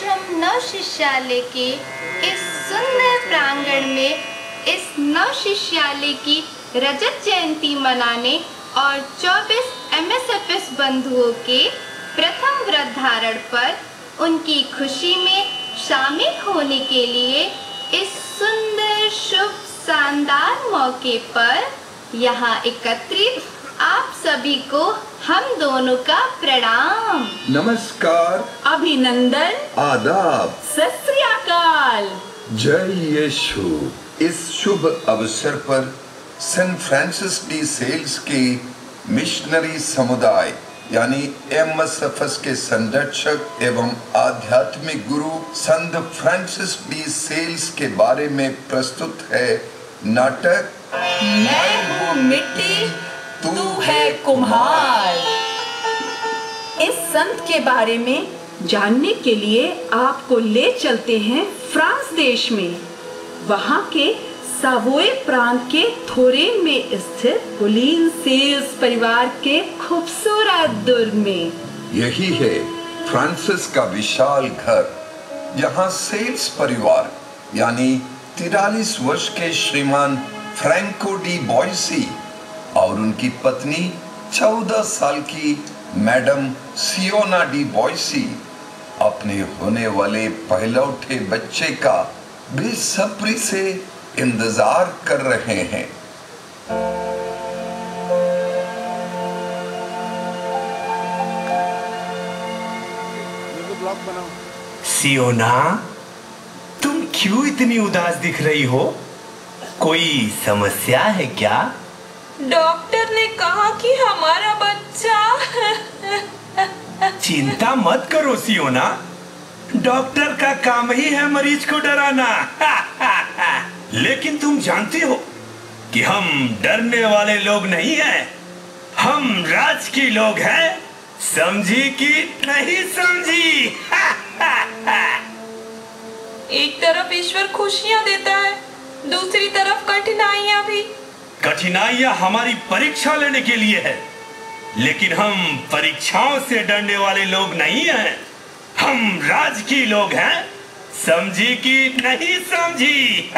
आश्रम नव शिष्यालय के इस सुंदर प्रांगण में इस नव शिष्यालय की रजत जयंती मनाने और 24 MSFS बंधुओं के प्रथम व्रत धारण पर उनकी खुशी में शामिल होने के लिए इस सुंदर शुभ शानदार मौके पर यहाँ एकत्रित आप सभी को हम दोनों का प्रणाम, नमस्कार, अभिनंदन, आदाब, सत श्री अकाल। जय यीशु। इस शुभ अवसर पर सेंट फ्रांसिस डी सेल्स के मिशनरी समुदाय यानी MSFS के संरक्षक एवं आध्यात्मिक गुरु संत फ्रांसिस डी सेल्स के बारे में प्रस्तुत है नाटक मैं हूँ मिट्टी, तू है कुम्हार। इस संत के बारे में जानने के लिए आपको ले चलते हैं फ्रांस देश में। वहाँ के सावोए प्रांत के थोरेन में स्थित पोलिन सेल्स परिवार के खूबसूरत दुर्ग में। यही है फ्रांसिस का विशाल घर। यहाँ सेल्स परिवार यानी 43 वर्ष के श्रीमान फ्रैंको डी बॉयसी और उनकी पत्नी 14 साल की मैडम सियोना डी बॉयसी अपने होने वाले पहलौठे बच्चे का बेसब्री से इंतजार कर रहे हैं। सियोना, तुम क्यों इतनी उदास दिख रही हो? कोई समस्या है क्या? डॉक्टर ने कहा कि हमारा बच्चा चिंता मत करो सियोना, डॉक्टर का काम ही है मरीज को डराना। लेकिन तुम जानती हो कि हम डरने वाले लोग नहीं हैं, हम राज की लोग हैं, समझी कि नहीं समझी? एक तरफ ईश्वर खुशियाँ देता है, दूसरी तरफ कठिनाइयाँ भी। कठिनाइयाँ हमारी परीक्षा लेने के लिए है, लेकिन हम परीक्षाओं से डरने वाले लोग नहीं हैं, हम राज की लोग हैं, समझी कि नहीं समझी?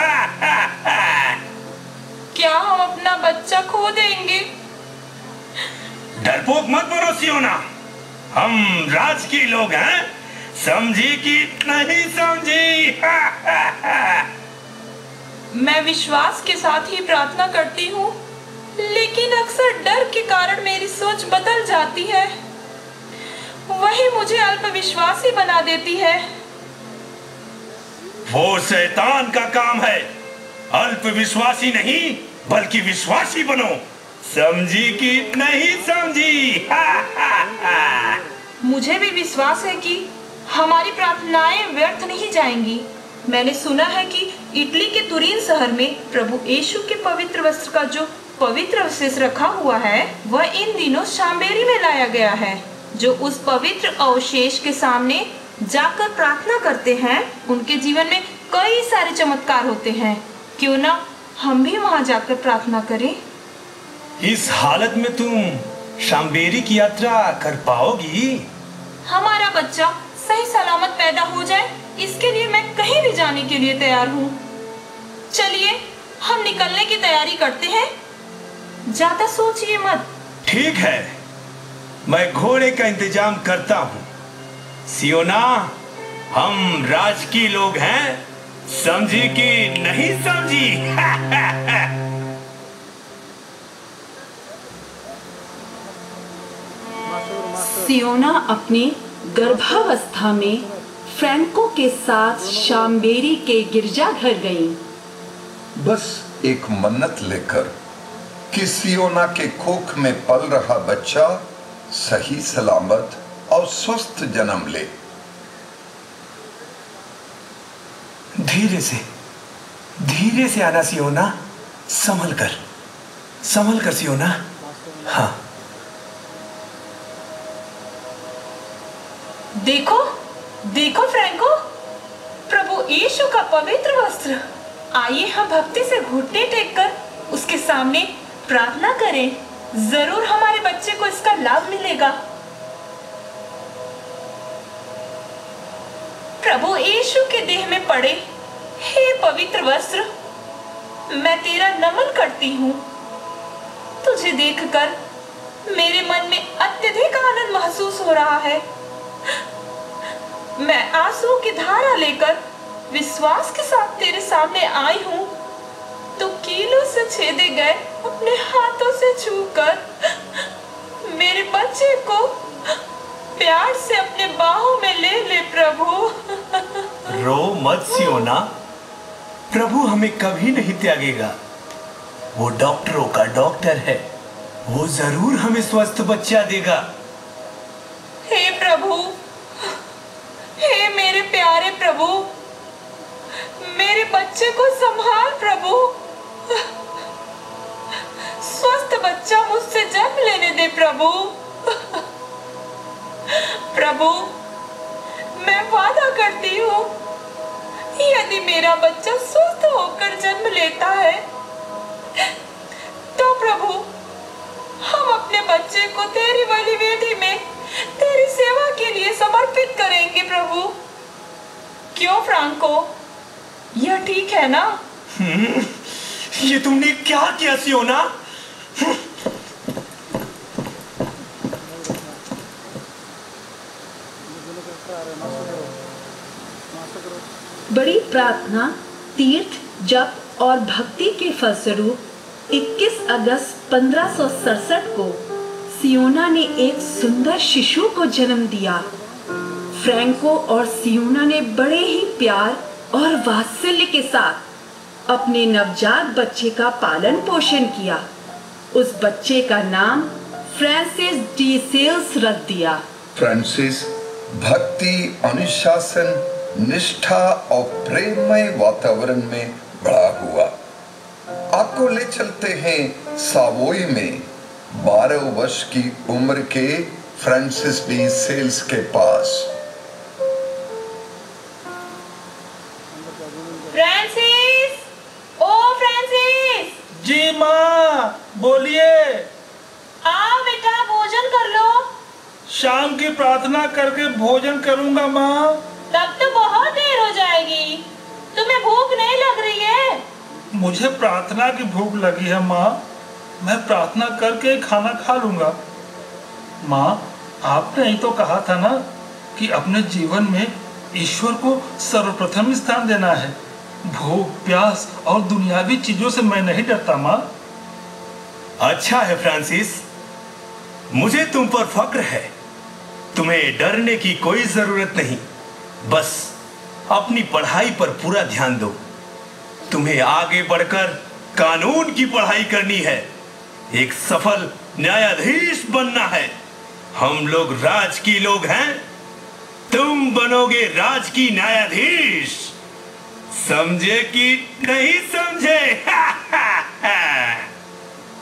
क्या हम अपना बच्चा खो देंगे? डरपोक मत बनो सियोना, हम राज की लोग हैं, समझी कि नहीं समझी? मैं विश्वास के साथ ही प्रार्थना करती हूँ, लेकिन अक्सर डर के कारण मेरी सोच बदल जाती है, वही मुझे अल्पविश्वासी बना देती है। वो शैतान का काम है, अल्पविश्वासी नहीं बल्कि विश्वासी बनो, समझी कि नहीं समझी? मुझे भी विश्वास है कि हमारी प्रार्थनाएं व्यर्थ नहीं जाएंगी। मैंने सुना है कि इटली के तुरीन शहर में प्रभु यीशु के पवित्र वस्त्र का जो पवित्र अवशेष रखा हुआ है वह इन दिनों शाम्बेरी में लाया गया है। जो उस पवित्र अवशेष के सामने जाकर प्रार्थना करते हैं उनके जीवन में कई सारे चमत्कार होते हैं। क्यों ना हम भी वहां जाकर प्रार्थना करें? इस हालत में तुम शाम्बेरी की यात्रा कर पाओगी? हमारा बच्चा सही सलामत पैदा हो जाए, इसके लिए मैं कहीं भी जाने के लिए तैयार हूँ। चलिए हम निकलने की तैयारी करते हैं, ज्यादा सोचिए मत। ठीक है, मैं घोड़े का इंतजाम करता हूँ। सियोना, हम राज की लोग हैं, समझी कि नहीं समझी? सियोना अपनी गर्भावस्था में फ्रैंको के साथ शाम्बेरी के गिरजाघर गई। बस एक मन्नत लेकर कि सियोना के कोख में पल रहा बच्चा सही सलामत और स्वस्थ जन्म ले। धीरे से आना सियोना, संभल कर सियोना। हाँ, देखो फ्रैंको, प्रभु यीशु का पवित्र वस्त्र। आइए हम भक्ति से घुटने टेककर उसके सामने प्रार्थना करें, जरूर हमारे बच्चे को इसका लाभ मिलेगा। प्रभु यीशु के देह में पड़े हे पवित्र वस्त्र, मैं तेरा नमन करती हूँ। तुझे देखकर मेरे मन में अत्यधिक आनंद महसूस हो रहा है। मैं आंसुओं की धारा लेकर विश्वास के साथ तेरे सामने आई हूँ। तो कीलों से छेदे गए अपने हाथों से छूकर मेरे बच्चे को प्यार से अपने बाहों में ले ले प्रभु। रो मत सियोना, प्रभु हमें कभी नहीं त्यागेगा। वो डॉक्टरों का डॉक्टर है, वो जरूर हमें स्वस्थ बच्चा देगा। हे प्रभु, हे मेरे प्यारे प्रभु, मेरे बच्चे को संभाल प्रभु। स्वस्थ बच्चा मुझसे जन्म लेने दे प्रभु। प्रभु, मैं वादा करती हूँ, यदि मेरा बच्चा स्वस्थ होकर जन्म लेता है तो प्रभु हम अपने बच्चे को तेरी बलि वेदी में तेरी सेवा के लिए समर्पित करेंगे प्रभु। क्यों फ्रांको, यह ठीक है ना? ये तुमने क्या किया सियोना? बड़ी प्रार्थना, तीर्थ, जप और भक्ति के फलस्वरूप 21 अगस्त 1567 को सियोना ने एक सुंदर शिशु को जन्म दिया। फ्रैंको और सियोना ने बड़े ही प्यार और वात्सल्य के साथ अपने नवजात बच्चे का पालन पोषण किया। उस बच्चे का नाम फ्रांसिस डी सेल्स रख दिया। फ्रांसिस भक्ति, अनुशासन, निष्ठा और प्रेममय वातावरण में बड़ा हुआ। आपको ले चलते हैं सावोई में 12 वर्ष की उम्र के फ्रांसिस डी सेल्स के पास। फ्रांसिस, ओ फ्रांसिस। जी माँ, बोलिए। आओ बेटा, भोजन कर लो। शाम की प्रार्थना करके भोजन करूंगा माँ। तब तो बहुत देर हो जाएगी, तुम्हें भूख नहीं लग रही है? मुझे प्रार्थना की भूख लगी है माँ, मैं प्रार्थना करके खाना खा लूंगा। माँ, आपने ही तो कहा था ना कि अपने जीवन में ईश्वर को सर्वप्रथम स्थान देना है। भूख, प्यास और दुनियावी चीजों से मैं नहीं डरता माँ। अच्छा है फ्रांसिस, मुझे तुम पर फक्र है। तुम्हें डरने की कोई जरूरत नहीं, बस अपनी पढ़ाई पर पूरा ध्यान दो। तुम्हें आगे बढ़कर कानून की पढ़ाई करनी है, एक सफल न्यायाधीश बनना है। हम लोग राज की लोग हैं, तुम बनोगे राज की न्यायाधीश। समझे कि नहीं समझे?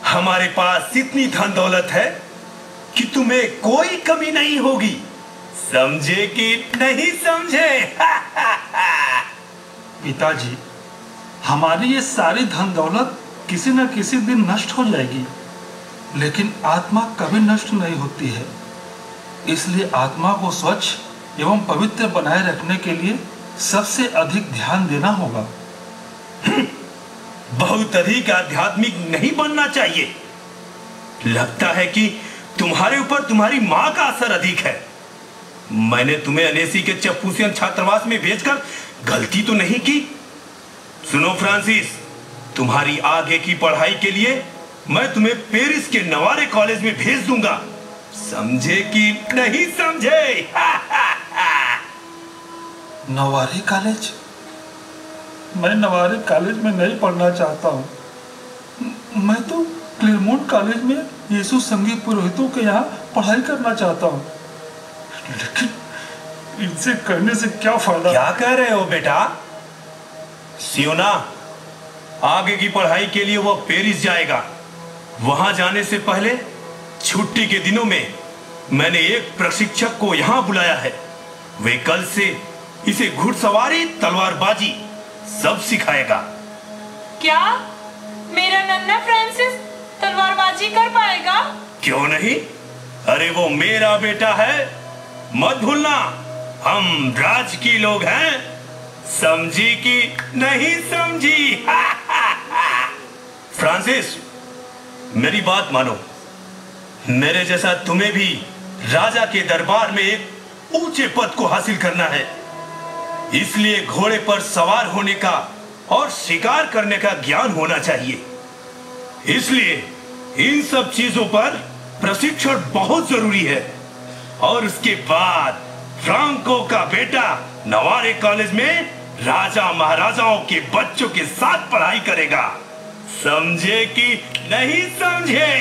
हमारे पास इतनी धन दौलत है कि तुम्हें कोई कमी नहीं होगी। समझे कि नहीं समझे? पिताजी, हमारी ये सारी धन दौलत किसी न किसी दिन नष्ट हो जाएगी, लेकिन आत्मा कभी नष्ट नहीं होती है। इसलिए आत्मा को स्वच्छ एवं पवित्र बनाए रखने के लिए सबसे अधिक ध्यान देना होगा। बहुत अधिक आध्यात्मिक नहीं बनना चाहिए। लगता है कि तुम्हारे ऊपर तुम्हारी माँ का असर अधिक है। मैंने तुम्हें अनेसी के चप्पूसियन छात्रावास में भेजकर गलती तो नहीं की? सुनो फ्रांसिस, तुम्हारी आगे की पढ़ाई के लिए मैं तुम्हें पेरिस के नवारे कॉलेज में भेज दूंगा। समझे कि नहीं समझे? नवारे कॉलेज? मैं नवारे कॉलेज में नहीं पढ़ना चाहता हूँ। मैं तो क्लेरमोंट कॉलेज में यीशु संगीत पुरोहितों के यहाँ पढ़ाई करना चाहता हूँ। लेकिन इनसे करने से क्या फायदा? क्या कह रहे हो बेटा? सियोना, आगे की पढ़ाई के लिए वो पेरिस जाएगा। वहां जाने से पहले छुट्टी के दिनों में मैंने एक प्रशिक्षक को यहाँ बुलाया है। वे कल से इसे घुड़सवारी, तलवारबाजी सब सिखाएगा। क्या मेरा नन्हा फ्रांसिस तलवारबाजी कर पाएगा? क्यों नहीं? अरे वो मेरा बेटा है, मत भूलना। हम राज की लोग हैं, समझी कि नहीं समझी? फ्रांसिस, मेरी बात मानो। मेरे जैसा तुम्हें भी राजा के दरबार में एक ऊंचे पद को हासिल करना है। इसलिए घोड़े पर सवार होने का और शिकार करने का ज्ञान होना चाहिए। इसलिए इन सब चीजों पर प्रशिक्षण बहुत जरूरी है। और उसके बाद फ्रांको का बेटा नवारे कॉलेज में राजा महाराजाओं के बच्चों के साथ पढ़ाई करेगा। समझे कि नहीं समझे?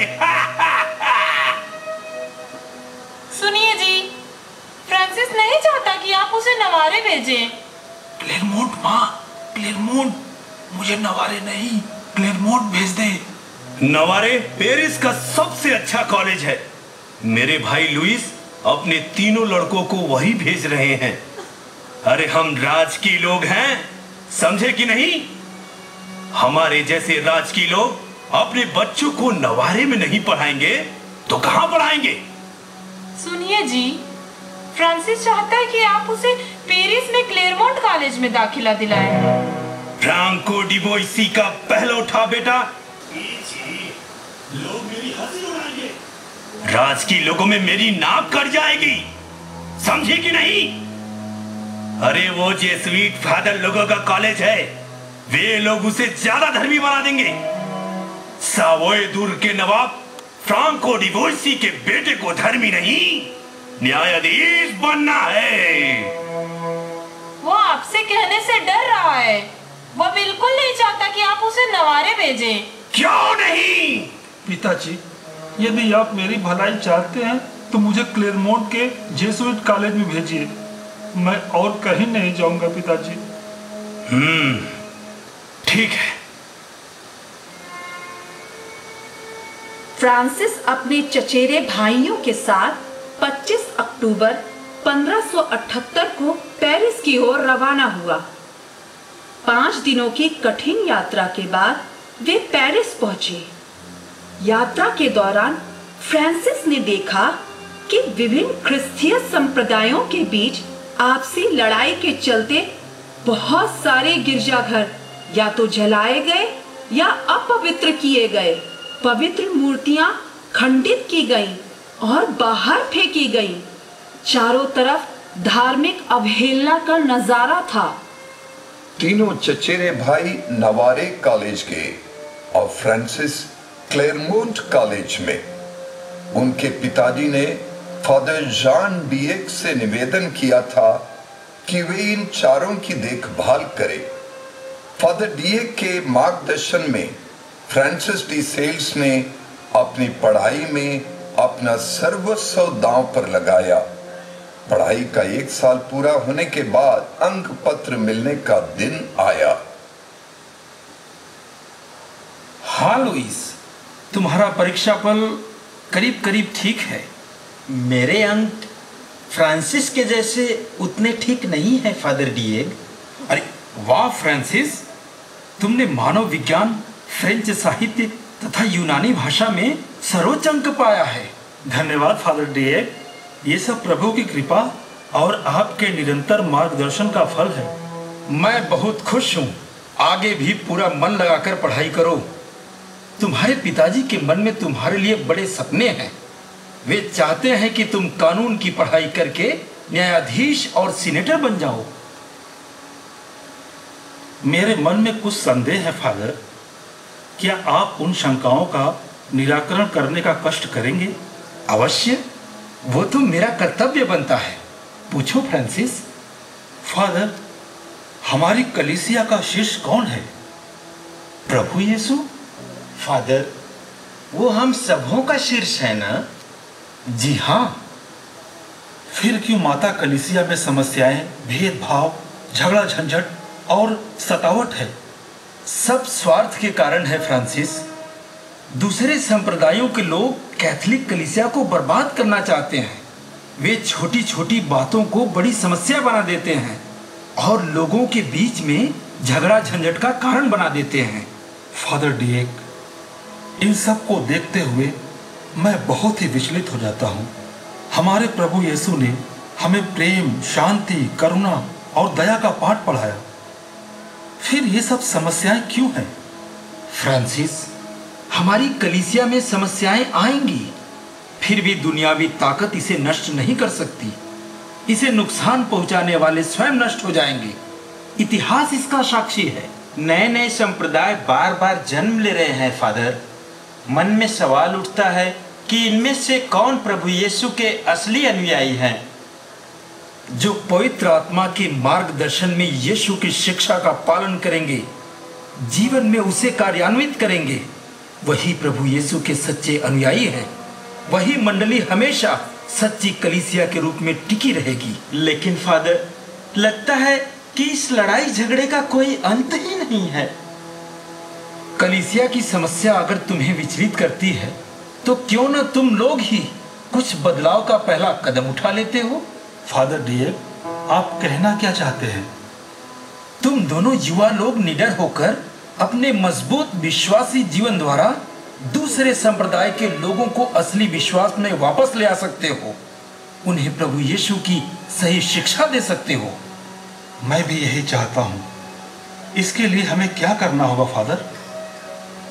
सुनिए जी, फ्रांसिस नहीं चाहता कि आप उसे नवारे भेजें। क्लेरमोंट माँ, क्लेरमोंट, मुझे नवारे नहीं क्लेरमोंट भेज दे। नवारे पेरिस का सबसे अच्छा कॉलेज है। मेरे भाई लुइस अपने तीनों लड़कों को वही भेज रहे हैं। अरे हम राज की लोग हैं, समझे कि नहीं? हमारे जैसे राज की लोग अपने बच्चों को नवारे में नहीं पढ़ाएंगे तो कहां पढ़ाएंगे? सुनिए जी, फ्रांसिस चाहता है कि आप उसे पेरिस में क्लेरमोंट कॉलेज में दाखिला दिलाएं। फ्रांको डी बोइसी का पहला उठा बेटा, लोग मेरी हंसी उड़ाएंगे। राज की लोगों में मेरी नाक कट जाएगी, समझे कि नहीं? अरे वो जेसुइट फादर लोगों का कॉलेज है, वे लोग उसे ज्यादा धर्मी बना देंगे। सावोए दूर के नवाब फ्रांको डी बोइसी के बेटे को धर्मी नहीं, न्यायाधीश बनना है। वो आपसे कहने से डर रहा है। वो बिल्कुल नहीं चाहता कि आप उसे नवारे भेजें। क्यों नहीं? पिताजी, यदि आप मेरी भलाई चाहते हैं तो मुझे क्लेरमोंट के जेसुइट कॉलेज में भेजिए। मैं और कहीं नहीं जाऊंगा पिताजी। ठीक है। फ्रांसिस अपने चचेरे भाइयों के साथ 25 अक्टूबर 1578 को पेरिस की ओर रवाना हुआ। 5 दिनों की कठिन यात्रा के बाद वे पेरिस पहुंचे। यात्रा के दौरान फ्रांसिस ने देखा कि विभिन्न क्रिश्चियन संप्रदायों के बीच आपसी लड़ाई के चलते बहुत सारे गिरजाघर या तो जलाए गए या अपवित्र किए गए। पवित्र मूर्तियां खंडित की गईं और बाहर फेंकी गईं। चारों तरफ धार्मिक अवहेलना का नजारा था। तीनों चचेरे भाई नवारे कॉलेज गए और फ्रांसिस क्लेरमोंट कॉलेज में। उनके पिताजी ने फादर जॉन डिएक से निवेदन किया था कि वे इन चारों की देखभाल करें। फादर डिएक के मार्गदर्शन में फ्रांसिस डी सेल्स ने अपनी पढ़ाई में अपना सर्वस्व दांव पर लगाया। पढ़ाई का 1 साल पूरा होने के बाद अंक पत्र मिलने का दिन आया। हाँ लुइस, तुम्हारा परीक्षा फल करीब करीब ठीक है। मेरे अंक फ्रांसिस के जैसे उतने ठीक नहीं है फादर डिएग। अरे वाह फ्रांसिस, तुमने मानव विज्ञान, फ्रेंच साहित्य तथा यूनानी भाषा में सर्वोच्च अंक पाया है। धन्यवाद फादर डिएग। ये सब प्रभु की कृपा और आपके निरंतर मार्गदर्शन का फल है। मैं बहुत खुश हूँ। आगे भी पूरा मन लगाकर पढ़ाई करो। तुम्हारे पिताजी के मन में तुम्हारे लिए बड़े सपने हैं। वे चाहते हैं कि तुम कानून की पढ़ाई करके न्यायाधीश और सीनेटर बन जाओ। मेरे मन में कुछ संदेह है फादर। क्या आप उन शंकाओं का निराकरण करने का कष्ट करेंगे? अवश्य, वो तो मेरा कर्तव्य बनता है। पूछो फ्रांसिस। फादर, हमारी कलीसिया का शीर्ष कौन है? प्रभु यीशु। फादर, वो हम सबों का शीर्ष है ना? जी हाँ। फिर क्यों माता कलीसिया में समस्याएं, भेदभाव, झगड़ा झंझट और सतावट है? सब स्वार्थ के कारण है फ्रांसिस। दूसरे संप्रदायों के लोग कैथोलिक कलीसिया को बर्बाद करना चाहते हैं। वे छोटी छोटी बातों को बड़ी समस्या बना देते हैं और लोगों के बीच में झगड़ा झंझट का कारण बना देते हैं। फादर डिएक, इन सब को देखते हुए मैं बहुत ही विचलित हो जाता हूँ। हमारे प्रभु यीशु ने हमें प्रेम, शांति, करुणा और दया का पाठ पढ़ाया। फिर ये सब समस्याएं क्यों हैं? फ्रांसिस, हमारी कलीसिया में समस्याएं आएंगी, फिर भी दुनियावी ताकत इसे नष्ट नहीं कर सकती। इसे नुकसान पहुंचाने वाले स्वयं नष्ट हो जाएंगे। इतिहास इसका साक्षी है। नए नए संप्रदाय बार बार जन्म ले रहे हैं फादर। मन में सवाल उठता है कि इनमें से कौन प्रभु यीशु के असली अनुयायी हैं? जो पवित्र आत्मा के मार्गदर्शन में यीशु की शिक्षा का पालन करेंगे, जीवन में उसे कार्यान्वित करेंगे, वही प्रभु यीशु के सच्चे अनुयायी हैं। वही मंडली हमेशा सच्ची कलीसिया के रूप में टिकी रहेगी। लेकिन फादर, लगता है कि इस लड़ाई झगड़े का कोई अंत ही नहीं है। कलीसिया की समस्या अगर तुम्हें विचलित करती है तो क्यों न तुम लोग ही कुछ बदलाव का पहला कदम उठा लेते हो? फादर डिएग, आप कहना क्या चाहते हैं? तुम दोनों युवा लोग निडर होकर अपने मजबूत विश्वासी जीवन द्वारा दूसरे संप्रदाय के लोगों को असली विश्वास में वापस ले आ सकते हो। उन्हें प्रभु यीशु की सही शिक्षा दे सकते हो। मैं भी यही चाहता हूं। इसके लिए हमें क्या करना होगा फादर?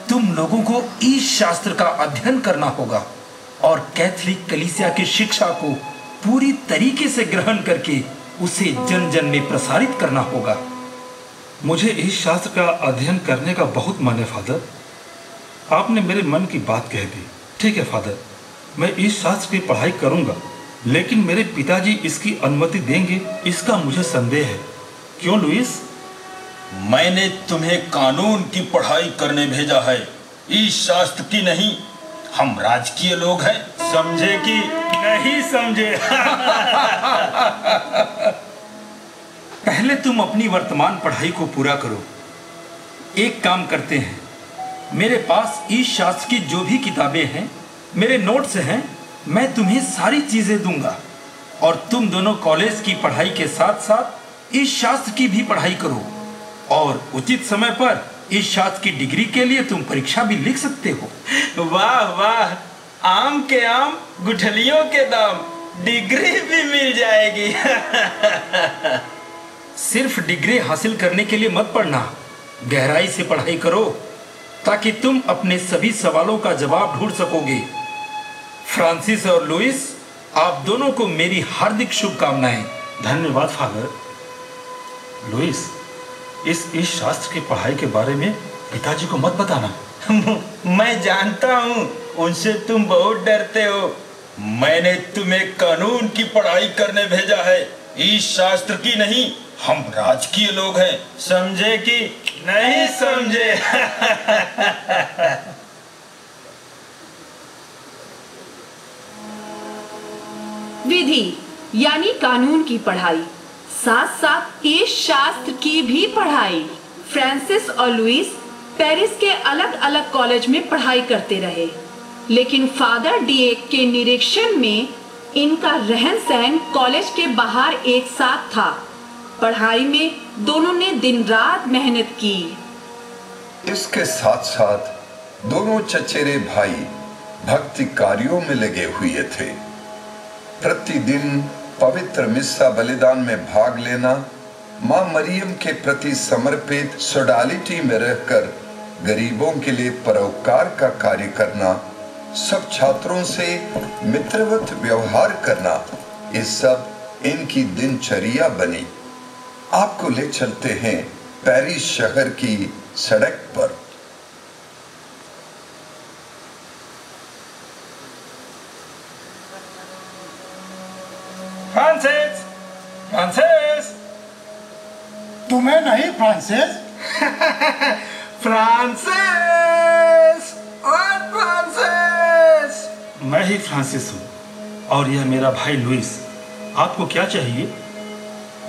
तुम लोगों को इस शास्त्र का अध्ययन करना होगा और कैथोलिक कलीसिया की शिक्षा को पूरी तरीके से ग्रहण करके उसे जन जन में प्रसारित करना होगा। मुझे इस शास्त्र का अध्ययन करने का बहुत मन है फादर। आपने मेरे मन की बात कह दी। ठीक है फादर, मैं इस शास्त्र की पढ़ाई करूंगा, लेकिन मेरे पिताजी इसकी अनुमति देंगे, इसका मुझे संदेह है। क्यों लुइस? मैंने तुम्हें कानून की पढ़ाई करने भेजा है, इस शास्त्र की नहीं। हम राजकीय लोग हैं, समझे कि नहीं समझे? पहले तुम अपनी वर्तमान पढ़ाई को पूरा करो। एक काम करते हैं, मेरे पास इस शास्त्र की जो भी किताबें हैं, मेरे नोट्स हैं, मैं तुम्हें सारी चीजें दूंगा और तुम दोनों कॉलेज की पढ़ाई के साथ साथ इस शास्त्र की भी पढ़ाई करो और उचित समय पर इस शास्त्र की डिग्री के लिए तुम परीक्षा भी लिख सकते हो। वाह वाह, आम के आम गुठलियों के दाम, डिग्री भी मिल जाएगी। सिर्फ डिग्री हासिल करने के लिए मत पढ़ना, गहराई से पढ़ाई करो ताकि तुम अपने सभी सवालों का जवाब ढूंढ सकोगे। फ्रांसिस और लुइस, आप दोनों को मेरी हार्दिक शुभकामनाएं। धन्यवाद फादर। लुइस, इस शास्त्र की पढ़ाई के बारे में पिताजी को मत बताना। मैं जानता हूँ उनसे तुम बहुत डरते हो। मैंने तुम्हें कानून की पढ़ाई करने भेजा है, इस शास्त्र की नहीं। हम राजकीय लोग हैं, समझे कि नहीं समझे? विधि यानी कानून की पढ़ाई, साथ साथ इस शास्त्र की भी पढ़ाई। फ्रांसिस और लुइस पेरिस के अलग अलग कॉलेज में पढ़ाई करते रहे, लेकिन फादर डिएग के निरीक्षण में इनका रहन सहन कॉलेज के बाहर एक साथ था। पढ़ाई में दोनों ने दिन रात मेहनत की। इसके साथ साथ दोनों चचेरे भाई भक्ति कार्यों में लगे हुए थे। प्रतिदिन पवित्र मिस्सा बलिदान में भाग लेना, मां मरियम के प्रति समर्पित सोडालिटी में रहकर गरीबों के लिए परोपकार का कार्य करना, सब छात्रों से मित्रवत व्यवहार करना, ये सब इनकी दिनचर्या बनी। आपको ले चलते हैं पेरिस शहर की सड़क पर। फ्रांसिस, फ्रांसिस, तुम्हें नहीं फ्रांसिस? फ्रांसिस, और फ्रांसिस। मैं ही फ्रांसिस हूँ और यह मेरा भाई लुइस। आपको क्या चाहिए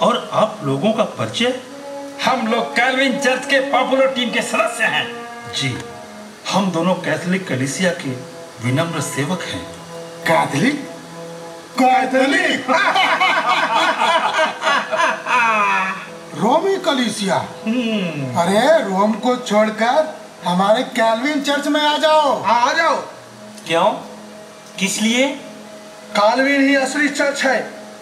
और आप लोगों का परिचय? हम लोग कैल्विन चर्च के पॉपुलर टीम के सदस्य हैं। जी, हम दोनों कैथोलिक कलीसिया के विनम्र सेवक हैं। कैथोलिक? कैथोलिक? रोमी कलीसिया? अरे रोम को छोड़कर हमारे कैल्विन चर्च में आ जाओ। आ जाओ। क्यों? किस लिए? कैल्विन ही असली चर्च है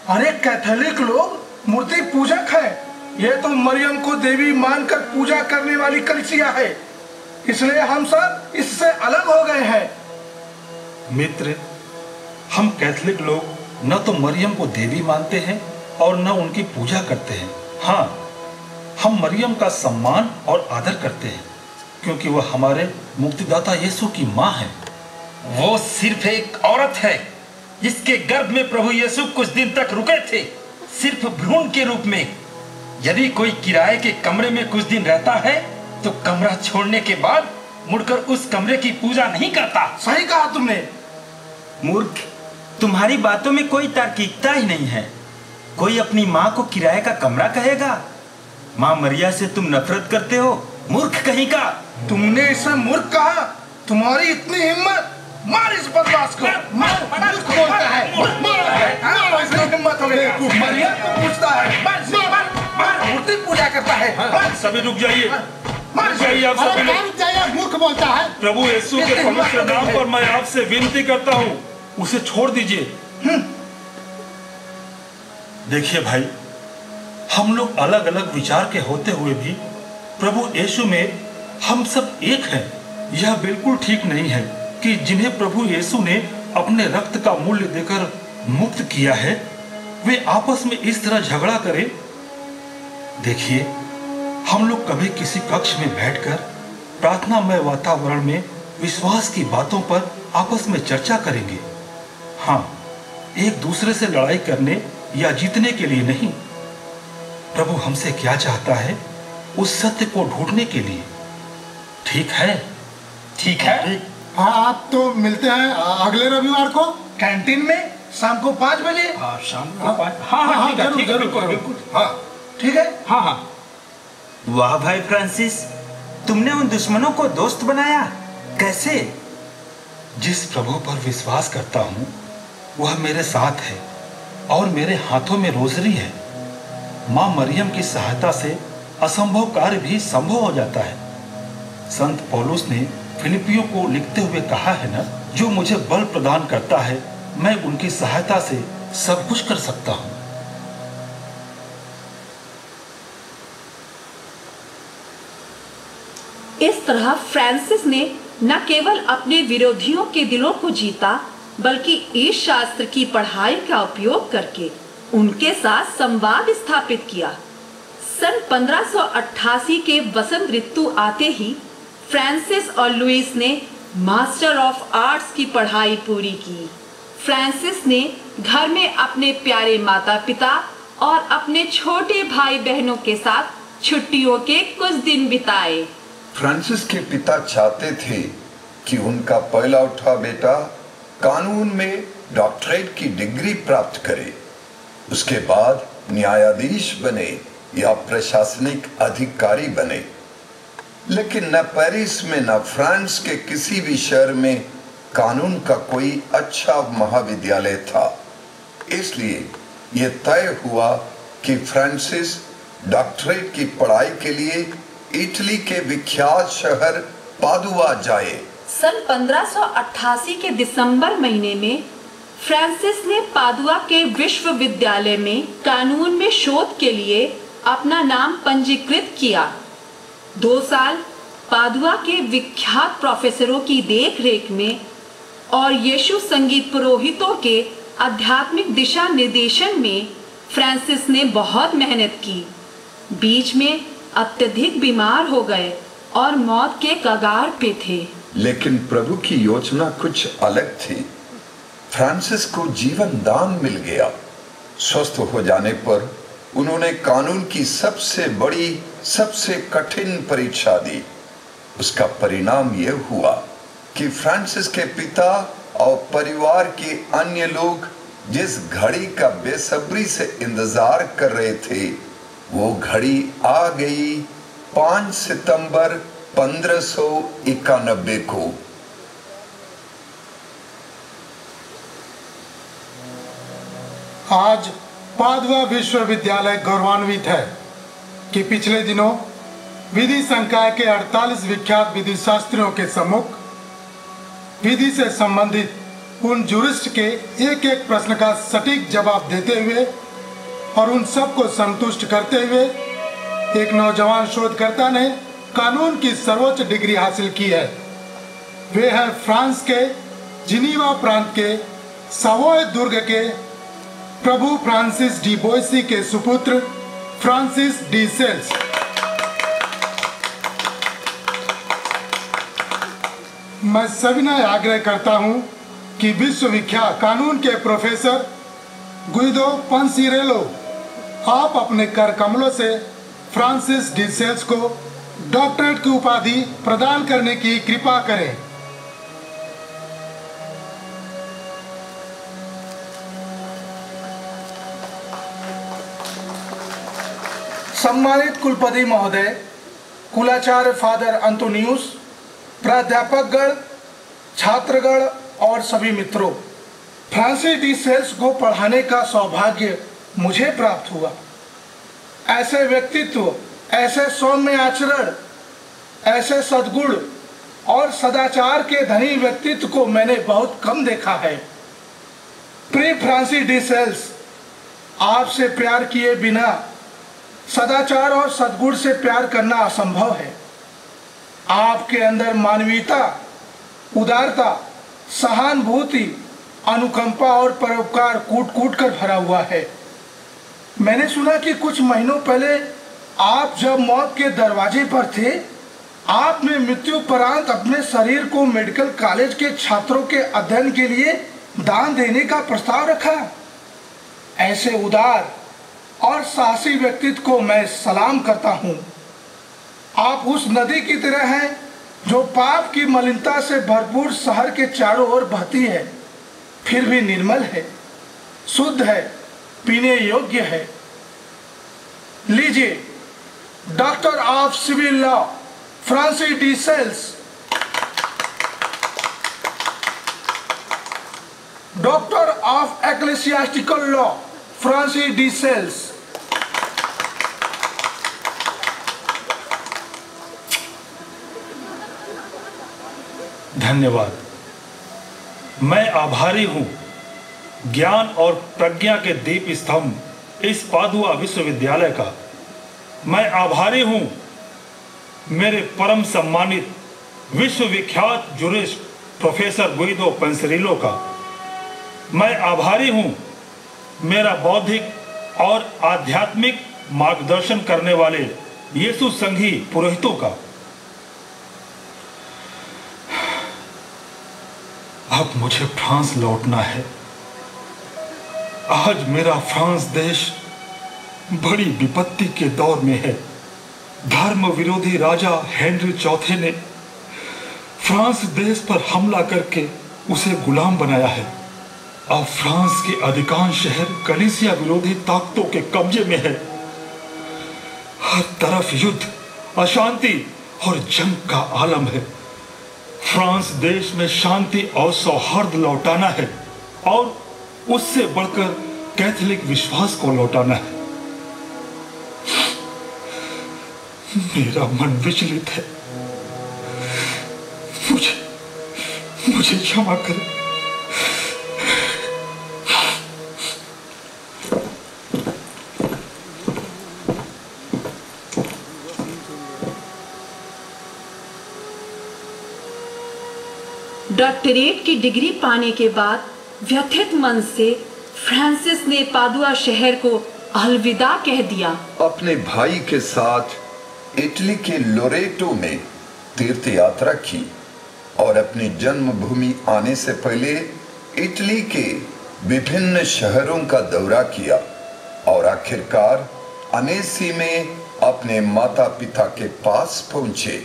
अरे कैथोलिक लोग मूर्ति पूजक है। ये तो मरियम को देवी मानकर पूजा करने वाली कलीसिया है, इसलिए हम सब इससे अलग हो गए हैं। मित्र, हम कैथोलिक लोग न तो मरियम को देवी मानते हैं और न उनकी पूजा करते हैं। हाँ, हम मरियम का सम्मान और आदर करते हैं क्योंकि वह हमारे मुक्तिदाता यीशु की माँ है। वो सिर्फ एक औरत है जिसके गर्भ में प्रभु यीशु कुछ दिन तक रुके थे, सिर्फ भ्रूण के रूप में। यदि कोई किराए के कमरे में कुछ दिन रहता है तो कमरा छोड़ने के बाद मुड़कर उस कमरे की पूजा नहीं करता। सही कहा तुमने। मूर्ख, तुम्हारी बातों में कोई तार्किकता ही नहीं है। कोई अपनी माँ को किराए का कमरा कहेगा? माँ मरिया से तुम नफरत करते हो, मूर्ख कहीं का। तुमने इसे मूर्ख कहा? तुम्हारी इतनी हिम्मत? मार इस बदमाश को। मूर्ख बोलता है, हिम्मत हो गई। मरियम को पूछता है, मूर्ति पूजा करता है। सभी रुक जाइए, जाइए आप सभी लोग। मूर्ख बोलता है। प्रभु यीशु के पवित्र नाम पर मैं आपसे विनती करता हूँ, उसे छोड़ दीजिए। देखिए भाई, हम लोग अलग अलग विचार के होते हुए भी प्रभु यीशु में हम सब एक हैं। यह बिल्कुल ठीक नहीं है कि जिन्हें प्रभु यीशु ने अपने रक्त का मूल्य देकर मुक्त किया है, वे आपस में इस तरह झगड़ा करें। देखिए, हम लोग कभी किसी कक्ष में बैठकर प्रार्थनामय वातावरण में विश्वास की बातों पर आपस में चर्चा करेंगे। हाँ, एक दूसरे से लड़ाई करने या जीतने के लिए नहीं। प्रभु हमसे क्या चाहता है, उस सत्य को ढूंढने के लिए। ठीक है? ठीक है। हाँ, आप तो मिलते हैं अगले रविवार को कैंटीन में शाम को 5 बजे। शाम को 5। हाँ, ठीक है, बिल्कुल। हाँ, ठीक है। हाँ। वाह भाई फ्रांसिस, तुमने उन दुश्मनों को दोस्त बनाया। कैसे? जिस प्रभु पर विश्वास करता हूँ वह मेरे साथ है और मेरे हाथों में रोजरी है। माँ मरियम की सहायता से असंभव कार्य भी संभव हो जाता है। संत पौलुस ने फिलिपियों को लिखते हुए कहा है ना, जो मुझे बल प्रदान करता है, मैं उनकी सहायता से सब कुछ कर सकता हूँ। इस तरह फ्रांसिस ने न केवल अपने विरोधियों के दिलों को जीता, बल्कि इस शास्त्र की पढ़ाई का उपयोग करके उनके साथ संवाद स्थापित किया। सन 1588 के वसंत ऋतु आते ही फ्रांसिस और लुइस ने मास्टर ऑफ आर्ट्स की पढ़ाई पूरी की। फ्रांसिस ने घर में अपने प्यारे माता पिता और अपने छोटे भाई बहनों के साथ छुट्टियों के कुछ दिन बिताए। फ्रांसिस के पिता चाहते थे कि उनका पहला उठा बेटा कानून में डॉक्टरेट की डिग्री प्राप्त करे, उसके बाद न्यायाधीश बने या प्रशासनिक अधिकारी बने। लेकिन न पेरिस में न फ्रांस के किसी भी शहर में कानून का कोई अच्छा महाविद्यालय था। इसलिए यह तय हुआ कि फ्रांसिस डॉक्टरेट की पढ़ाई के लिए इटली के विख्यात शहर पादुआ जाए। सन 1588 के दिसंबर महीने में फ्रांसिस ने पादुआ के विश्वविद्यालय में कानून में शोध के लिए अपना नाम पंजीकृत किया। 2 साल पादुआ के विख्यात प्रोफेसरों की देखरेख में और यीशु संगीत पुरोहितों के आध्यात्मिक दिशा निर्देशन में फ्रांसिस ने बहुत मेहनत की। बीच में अत्यधिक बीमार हो गए और मौत के कगार पे थे। लेकिन प्रभु की योजना कुछ अलग थी। फ्रांसिस को जीवन दान मिल गया। स्वस्थ हो जाने पर उन्होंने कानून की सबसे बड़ी, सबसे कठिन परीक्षा दी। उसका परिणाम यह हुआ कि फ्रांसिस के पिता और परिवार के अन्य लोग जिस घड़ी का बेसब्री से इंतजार कर रहे थे, वो घड़ी आ गई 5 सितंबर 1591 को। आज पादुआ विश्वविद्यालय गौरवान्वित है कि पिछले दिनों विधि संकाय के 48 विख्यात विधि शास्त्रियों के सम्मुख विधि से संबंधित उन जुरिस्ट के एक एक प्रश्न का सटीक जवाब देते हुए और उन सबको संतुष्ट करते हुए एक नौजवान शोधकर्ता ने कानून की सर्वोच्च डिग्री हासिल की है। वे हैं फ्रांस के जिनीवा प्रांत के सावोय दुर्ग के प्रभु फ्रांसिस डी बोयसी के सुपुत्र फ्रांसिस डी सेल्स। मैं सविनय आग्रह करता हूं कि विश्वविख्यात कानून के प्रोफेसर गुइदो पंसीरेलो आप अपने कर कमलों से फ्रांसिस डी सेल्स को डॉक्टरेट की उपाधि प्रदान करने की कृपा करें। सम्मानित कुलपति महोदय, कुलाचार्य फादर अंतोनियुस, प्राध्यापकगण, छात्रगण और सभी मित्रों, फ्रांसिस डी सेल्स को पढ़ाने का सौभाग्य मुझे प्राप्त हुआ। ऐसे व्यक्तित्व, ऐसे सौम्य आचरण, ऐसे सद्गुण और सदाचार के धनी व्यक्तित्व को मैंने बहुत कम देखा है। प्रिय फ्रांसिस डी सेल्स, आपसे प्यार किए बिना सदाचार और सद्गुण से प्यार करना असंभव है। आपके अंदर मानवीयता, उदारता, सहानुभूति, अनुकंपा और परोपकार कूट कूट कर भरा हुआ है। मैंने सुना कि कुछ महीनों पहले आप जब मौत के दरवाजे पर थे, आपने मृत्युपरांत अपने शरीर को मेडिकल कॉलेज के छात्रों के अध्ययन के लिए दान देने का प्रस्ताव रखा। ऐसे उदार और साहसी व्यक्तित्व को मैं सलाम करता हूँ। आप उस नदी की तरह हैं जो पाप की मलिनता से भरपूर शहर के चारों ओर बहती है, फिर भी निर्मल है, शुद्ध है, पीने योग्य है। लीजिए, doctor of civil law Francis de Sales, doctor of ecclesiastical law Francis de Sales, धन्यवाद। मैं आभारी हूं ज्ञान और प्रज्ञा के दीप स्तंभ इस पादुआ विश्वविद्यालय का। मैं आभारी हूं मेरे परम सम्मानित विश्वविख्यात जुरिस्ट प्रोफेसर गुइदो पंसरीलो का। मैं आभारी हूं मेरा बौद्धिक और आध्यात्मिक मार्गदर्शन करने वाले यीशु संघी पुरोहितों का। अब मुझे फ्रांस लौटना है। आज मेरा फ्रांस देश बड़ी विपत्ति के दौर में है। धर्म विरोधी राजा हेनरी चौथे ने फ्रांस देश पर हमला करके उसे गुलाम बनाया है। अब फ्रांस के अधिकांश शहर कलीसिया विरोधी ताकतों के कब्जे में है। हर तरफ युद्ध, अशांति और जंग का आलम है। फ्रांस देश में शांति और सौहार्द लौटाना है और उससे बढ़कर कैथोलिक विश्वास को लौटाना है। मेरा मन विचलित है। मुझे क्षमा करें। डॉक्टरेट की डिग्री पाने के बाद व्यथित मन से फ्रांसिस ने पादुआ शहर को अलविदा कह दिया। अपने भाई के साथ इटली के लोरेटो में तीर्थ यात्रा की और अपनी जन्मभूमि आने से पहले इटली के विभिन्न शहरों का दौरा किया और आखिरकार अनेसी में अपने माता पिता के पास पहुंचे।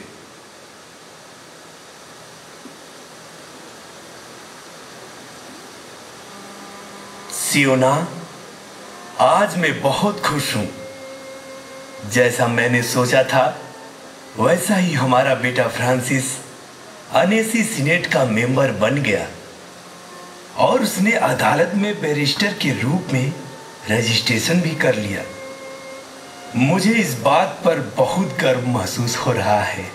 सियोना, आज मैं बहुत खुश हूं। जैसा मैंने सोचा था वैसा ही हमारा बेटा फ्रांसिस अनेसी सीनेट का मेंबर बन गया और उसने अदालत में बैरिस्टर के रूप में रजिस्ट्रेशन भी कर लिया। मुझे इस बात पर बहुत गर्व महसूस हो रहा है।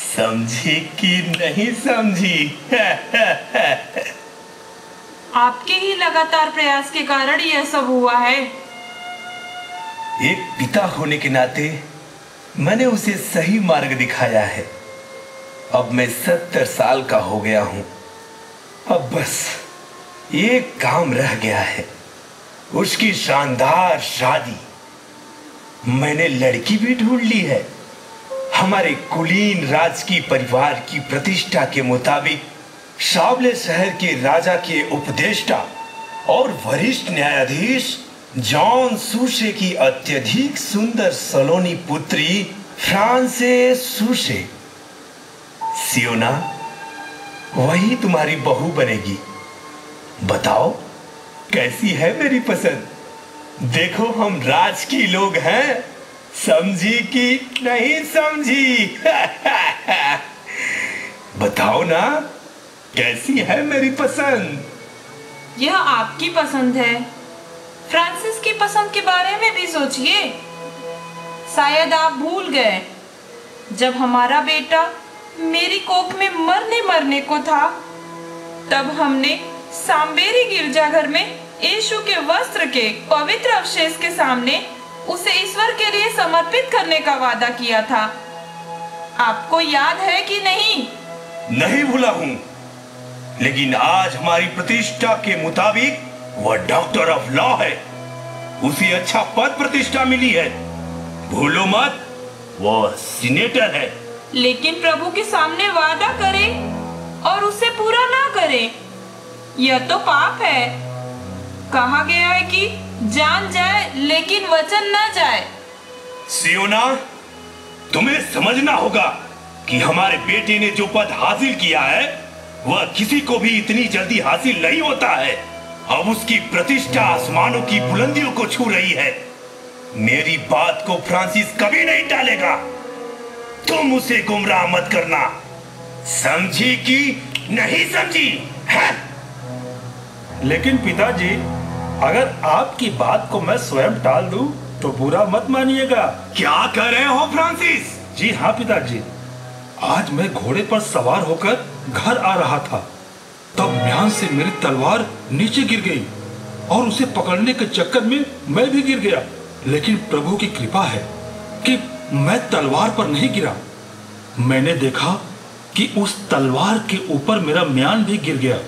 समझी कि नहीं समझी? आपके ही लगातार प्रयास के कारण यह सब हुआ है। एक पिता होने के नाते मैंने उसे सही मार्ग दिखाया है। अब मैं 70 साल का हो गया हूं। अब बस एक काम रह गया है, उसकी शानदार शादी। मैंने लड़की भी ढूंढ ली है। हमारे कुलीन राजकीय परिवार की प्रतिष्ठा के मुताबिक शावले शहर के राजा के उपदेष्टा और वरिष्ठ न्यायाधीश जॉन सूशे की अत्यधिक सुंदर सलोनी पुत्री फ्रांसेस सूशे, सियोना, वही तुम्हारी बहू बनेगी। बताओ कैसी है मेरी पसंद? देखो हम राजकीय लोग हैं, समझी कि नहीं समझी? बताओ ना, कैसी है मेरी पसंद? यह आपकी पसंद है। फ्रांसिस की पसंद के बारे में भी सोचिए। शायद आप भूल गए, जब हमारा बेटा मेरी कोख में मरने को था, तब हमने सांबेरी गिरजाघर में यीशु के वस्त्र के पवित्र अवशेष के सामने उसे ईश्वर के लिए समर्पित करने का वादा किया था। आपको याद है कि नहीं? नहीं भूला हूं, लेकिन आज हमारी प्रतिष्ठा के मुताबिक वह डॉक्टर ऑफ लॉ है। उसे अच्छा पद प्रतिष्ठा मिली है। भूलो मत, वह सीनेटर है। लेकिन प्रभु के सामने वादा करे और उसे पूरा ना करे, यह तो पाप है। कहा गया है कि जान जाए लेकिन वचन ना जाए। सियोना, तुम्हें समझना होगा कि हमारे बेटे ने जो पद हासिल किया है वह किसी को भी इतनी जल्दी हासिल नहीं होता है। अब उसकी प्रतिष्ठा आसमानों की बुलंदियों को छू रही है। मेरी बात को फ्रांसिस कभी नहीं टालेगा। तुम उसे गुमराह मत करना, समझी कि नहीं समझी? है? लेकिन पिताजी, अगर आपकी बात को मैं स्वयं टाल दूं तो बुरा मत मानिएगा। क्या कह रहे हो फ्रांसिस? जी हाँ पिताजी, आज मैं घोड़े पर सवार होकर घर आ रहा था, तब म्यान से मेरी तलवार नीचे गिर गई और उसे पकड़ने के चक्कर में मैं भी गिर गया। लेकिन प्रभु की कृपा है कि मैं तलवार पर नहीं गिरा। मैंने देखा कि उस तलवार के ऊपर मेरा म्यान भी गिर गया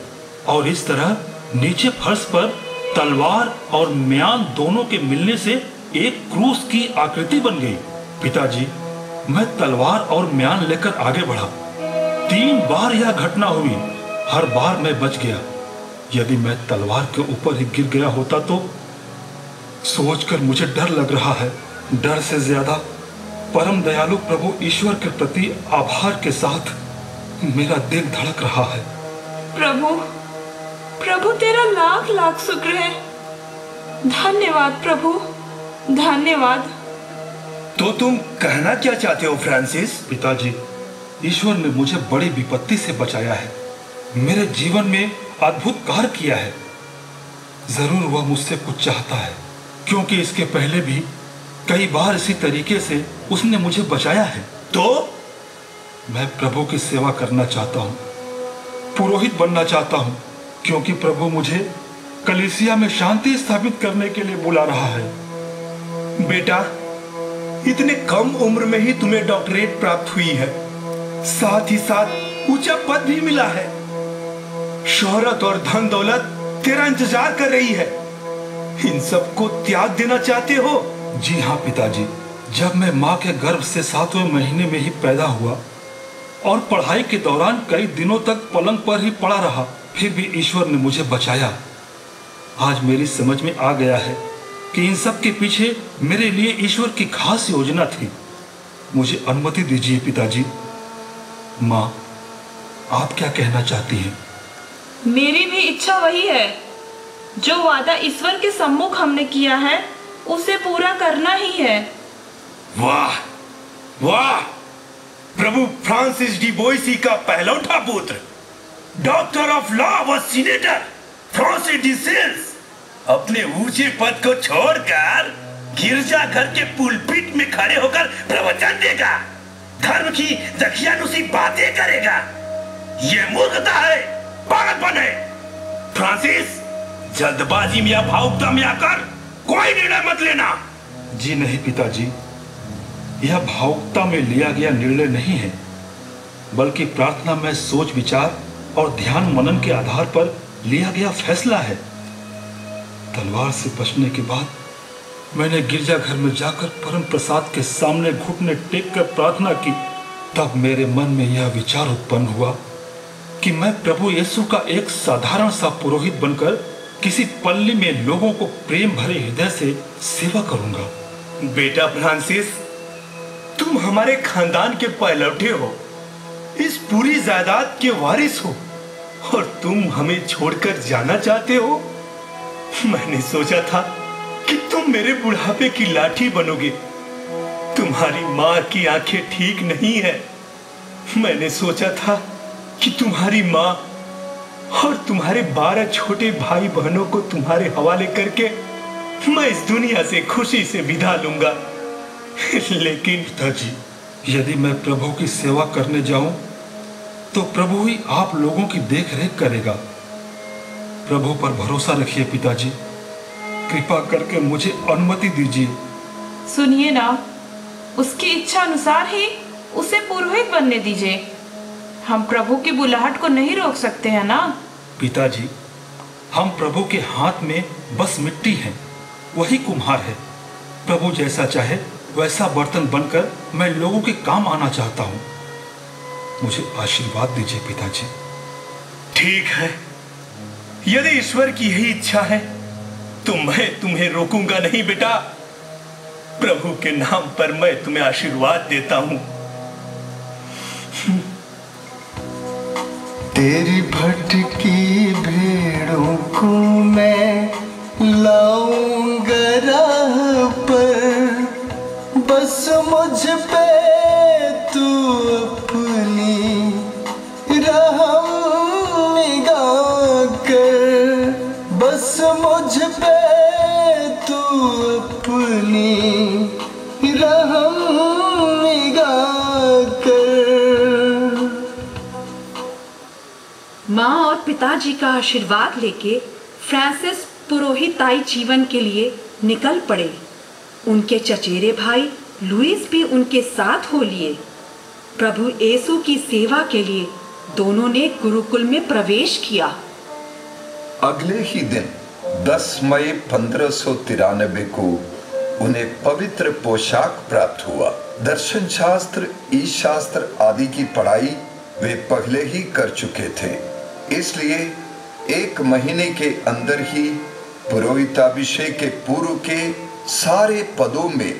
और इस तरह नीचे फर्श पर तलवार और म्यान दोनों के मिलने से एक क्रूस की आकृति बन गई। पिताजी, मैं तलवार और म्यान लेकर आगे बढ़ा। 3 बार यह घटना हुई। हर बार मैं बच गया। यदि मैं तलवार के ऊपर ही गिर गया होता तो सोचकर मुझे डर लग रहा है। डर से ज्यादा परम दयालु प्रभु ईश्वर के प्रति आभार के साथ मेरा दिल धड़क रहा है। प्रभु तेरा लाख लाख शुक्र है। धन्यवाद प्रभु, धन्यवाद। तो तुम कहना क्या चाहते हो फ्रांसिस? पिताजी, ईश्वर ने मुझे बड़ी विपत्ति से बचाया है, मेरे जीवन में अद्भुत कार्य किया है। जरूर वह मुझसे कुछ चाहता है, क्योंकि इसके पहले भी कई बार इसी तरीके से उसने मुझे बचाया है। तो मैं प्रभु की सेवा करना चाहता हूँ, पुरोहित बनना चाहता हूँ, क्योंकि प्रभु मुझे कलीसिया में शांति स्थापित करने के लिए बुला रहा है। बेटा, इतने कम उम्र में ही तुम्हें डॉक्टरेट प्राप्त हुई है, साथ ही साथ ऊंचा पद भी मिला है। शोहरत और धन दौलत तेरा इंतजार कर रही है। इन सब को त्याग देना चाहते हो? जी हाँ पिताजी, जब मैं माँ के गर्भ से 7वें महीने में ही पैदा हुआ और पढ़ाई के दौरान कई दिनों तक पलंग पर ही पड़ा रहा, फिर भी ईश्वर ने मुझे बचाया। आज मेरी समझ में आ गया है कि इन सब के पीछे मेरे लिए ईश्वर की खास योजना थी। मुझे अनुमति दीजिए पिताजी। माँ, आप क्या कहना चाहती हैं? मेरी भी इच्छा वही है। जो वादा ईश्वर के सम्मुख हमने किया है उसे पूरा करना ही है। वाह वाह! प्रभु फ्रांसिस डी बोइसी का पहलौठा पुत्र, डॉक्टर ऑफ लॉ व सीनेटर फ्रांसिस डी सेल्स अपने ऊंचे पद को छोड़कर गिरजाघर के पुलपिट में खड़े होकर प्रवचन देगा, धर्म की दखियानुसी बातें करेगा। यह मूर्खता है, पागलपन है। फ्रांसिस, जल्दबाजी में या भावुकता में आकर कोई निर्णय मत लेना। जी नहीं पिताजी, यह भावुकता में लिया गया निर्णय नहीं है, बल्कि प्रार्थना में सोच विचार और ध्यान मनन के आधार पर लिया गया फैसला है। तलवार से बचने के बाद मैंने गिरजाघर में जाकर परम प्रसाद के सामने घुटने टेक कर प्रार्थना की। तब मेरे मन में यह विचार उत्पन्न हुआ कि मैं प्रभु यीशु का एक साधारण सा पुरोहित बनकर किसी पल्ली में लोगों को प्रेम भरे हृदय से सेवा करूंगा। बेटा फ्रांसिस, तुम हमारे खानदान के पहलौठे हो, इस पूरी जायदाद के वारिस हो, और तुम हमें छोड़कर जाना चाहते हो। मैंने सोचा था कि तुम मेरे बुढ़ापे की लाठी बनोगे। तुम्हारी माँ की आंखें ठीक नहीं है। मैंने सोचा था कि तुम्हारी माँ और तुम्हारे 12 छोटे भाई बहनों को तुम्हारे हवाले करके मैं इस दुनिया से खुशी से विदा लूंगा। लेकिन पिताजी, यदि मैं प्रभु की सेवा करने जाऊं तो प्रभु ही आप लोगों की देख रेख करेगा। प्रभु पर भरोसा रखिए पिताजी, कृपा करके मुझे अनुमति दीजिए। सुनिए ना, उसकी इच्छा अनुसार ही उसे पुरोहित बनने दीजिए। हम प्रभु की बुलाहट को नहीं रोक सकते हैं ना। पिताजी, हम प्रभु के हाथ में बस मिट्टी हैं, वही कुम्हार है। प्रभु जैसा चाहे वैसा बर्तन बनकर मैं लोगों के काम आना चाहता हूँ। मुझे आशीर्वाद दीजिए पिताजी। ठीक है, यदि ईश्वर की यही इच्छा है तो मैं तुम्हें रोकूंगा नहीं बेटा। प्रभु के नाम पर मैं तुम्हें आशीर्वाद देता हूं। तेरी भटकी भेड़ों को मैं लाऊंगा राह पर, बस मुझ पे तू अपनी रहम निगाह कर, बस मुझ पे तू अपनी रहम निगाह कर। माँ और पिताजी का आशीर्वाद लेके फ्रांसिस पुरोहिताई जीवन के लिए निकल पड़े। उनके चचेरे भाई लुइस भी उनके साथ हो लिए। प्रभु यीशु की सेवा के लिए दोनों ने गुरुकुल में प्रवेश किया। अगले ही दिन 10 मई 1593 को उन्हें पवित्र पोशाक प्राप्त हुआ। दर्शन शास्त्र, ई शास्त्र आदि की पढ़ाई वे पहले ही कर चुके थे, इसलिए 1 महीने के अंदर ही पुरोहिताभिषेक के पूर्व के सारे पदों में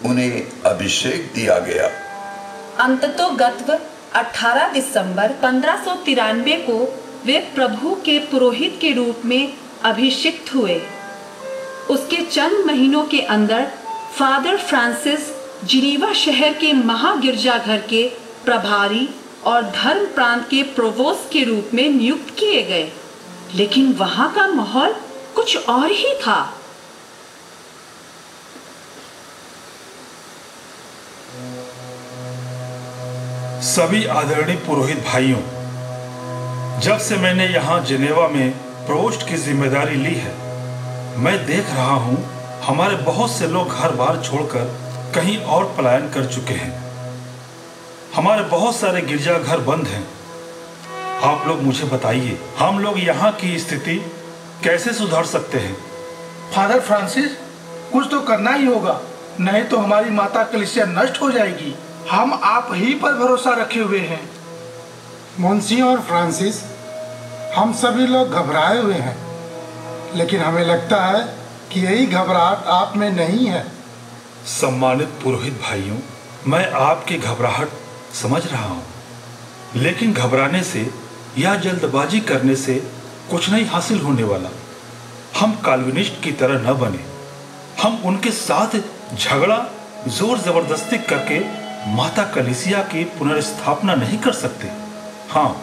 उन्हें अभिषेक दिया गया। अंततोगत्व 18 दिसंबर 1593 को वे प्रभु के पुरोहित के रूप में अभिषिक्त हुए। उसके चंद महीनों के अंदर फादर फ्रांसिस जिनीवा शहर के महागिरजाघर के प्रभारी और धर्म प्रांत के प्रोवोस्ट के रूप में नियुक्त किए गए। लेकिन वहां का माहौल कुछ और ही था। सभी आदरणीय पुरोहित भाइयों, जब से मैंने यहाँ जिनेवा में प्रोवोस्ट की जिम्मेदारी ली है, मैं देख रहा हूँ हमारे बहुत से लोग घर बार छोड़कर कहीं और पलायन कर चुके हैं। हमारे बहुत सारे गिरजाघर बंद हैं। आप लोग मुझे बताइए, हम लोग यहाँ की स्थिति कैसे सुधार सकते हैं? फादर फ्रांसिस, कुछ तो करना ही होगा, नहीं तो हमारी माता कलीसिया नष्ट हो जाएगी। हम आप ही पर भरोसा रखे हुए हैं। मोन्सियोर फ्रांसिस, हम सभी लोग घबराए हुए हैं, लेकिन हमें लगता है कि यही घबराहट आप में नहीं है। सम्मानित पुरोहित भाइयों, मैं आपकी घबराहट समझ रहा हूँ, लेकिन घबराने से या जल्दबाजी करने से कुछ नहीं हासिल होने वाला। हम काल्विनिस्ट की तरह न बने। हम उनके साथ झगड़ा जोर जबरदस्ती करके माता कलीसिया की पुनर्स्थापना नहीं कर सकते। हाँ,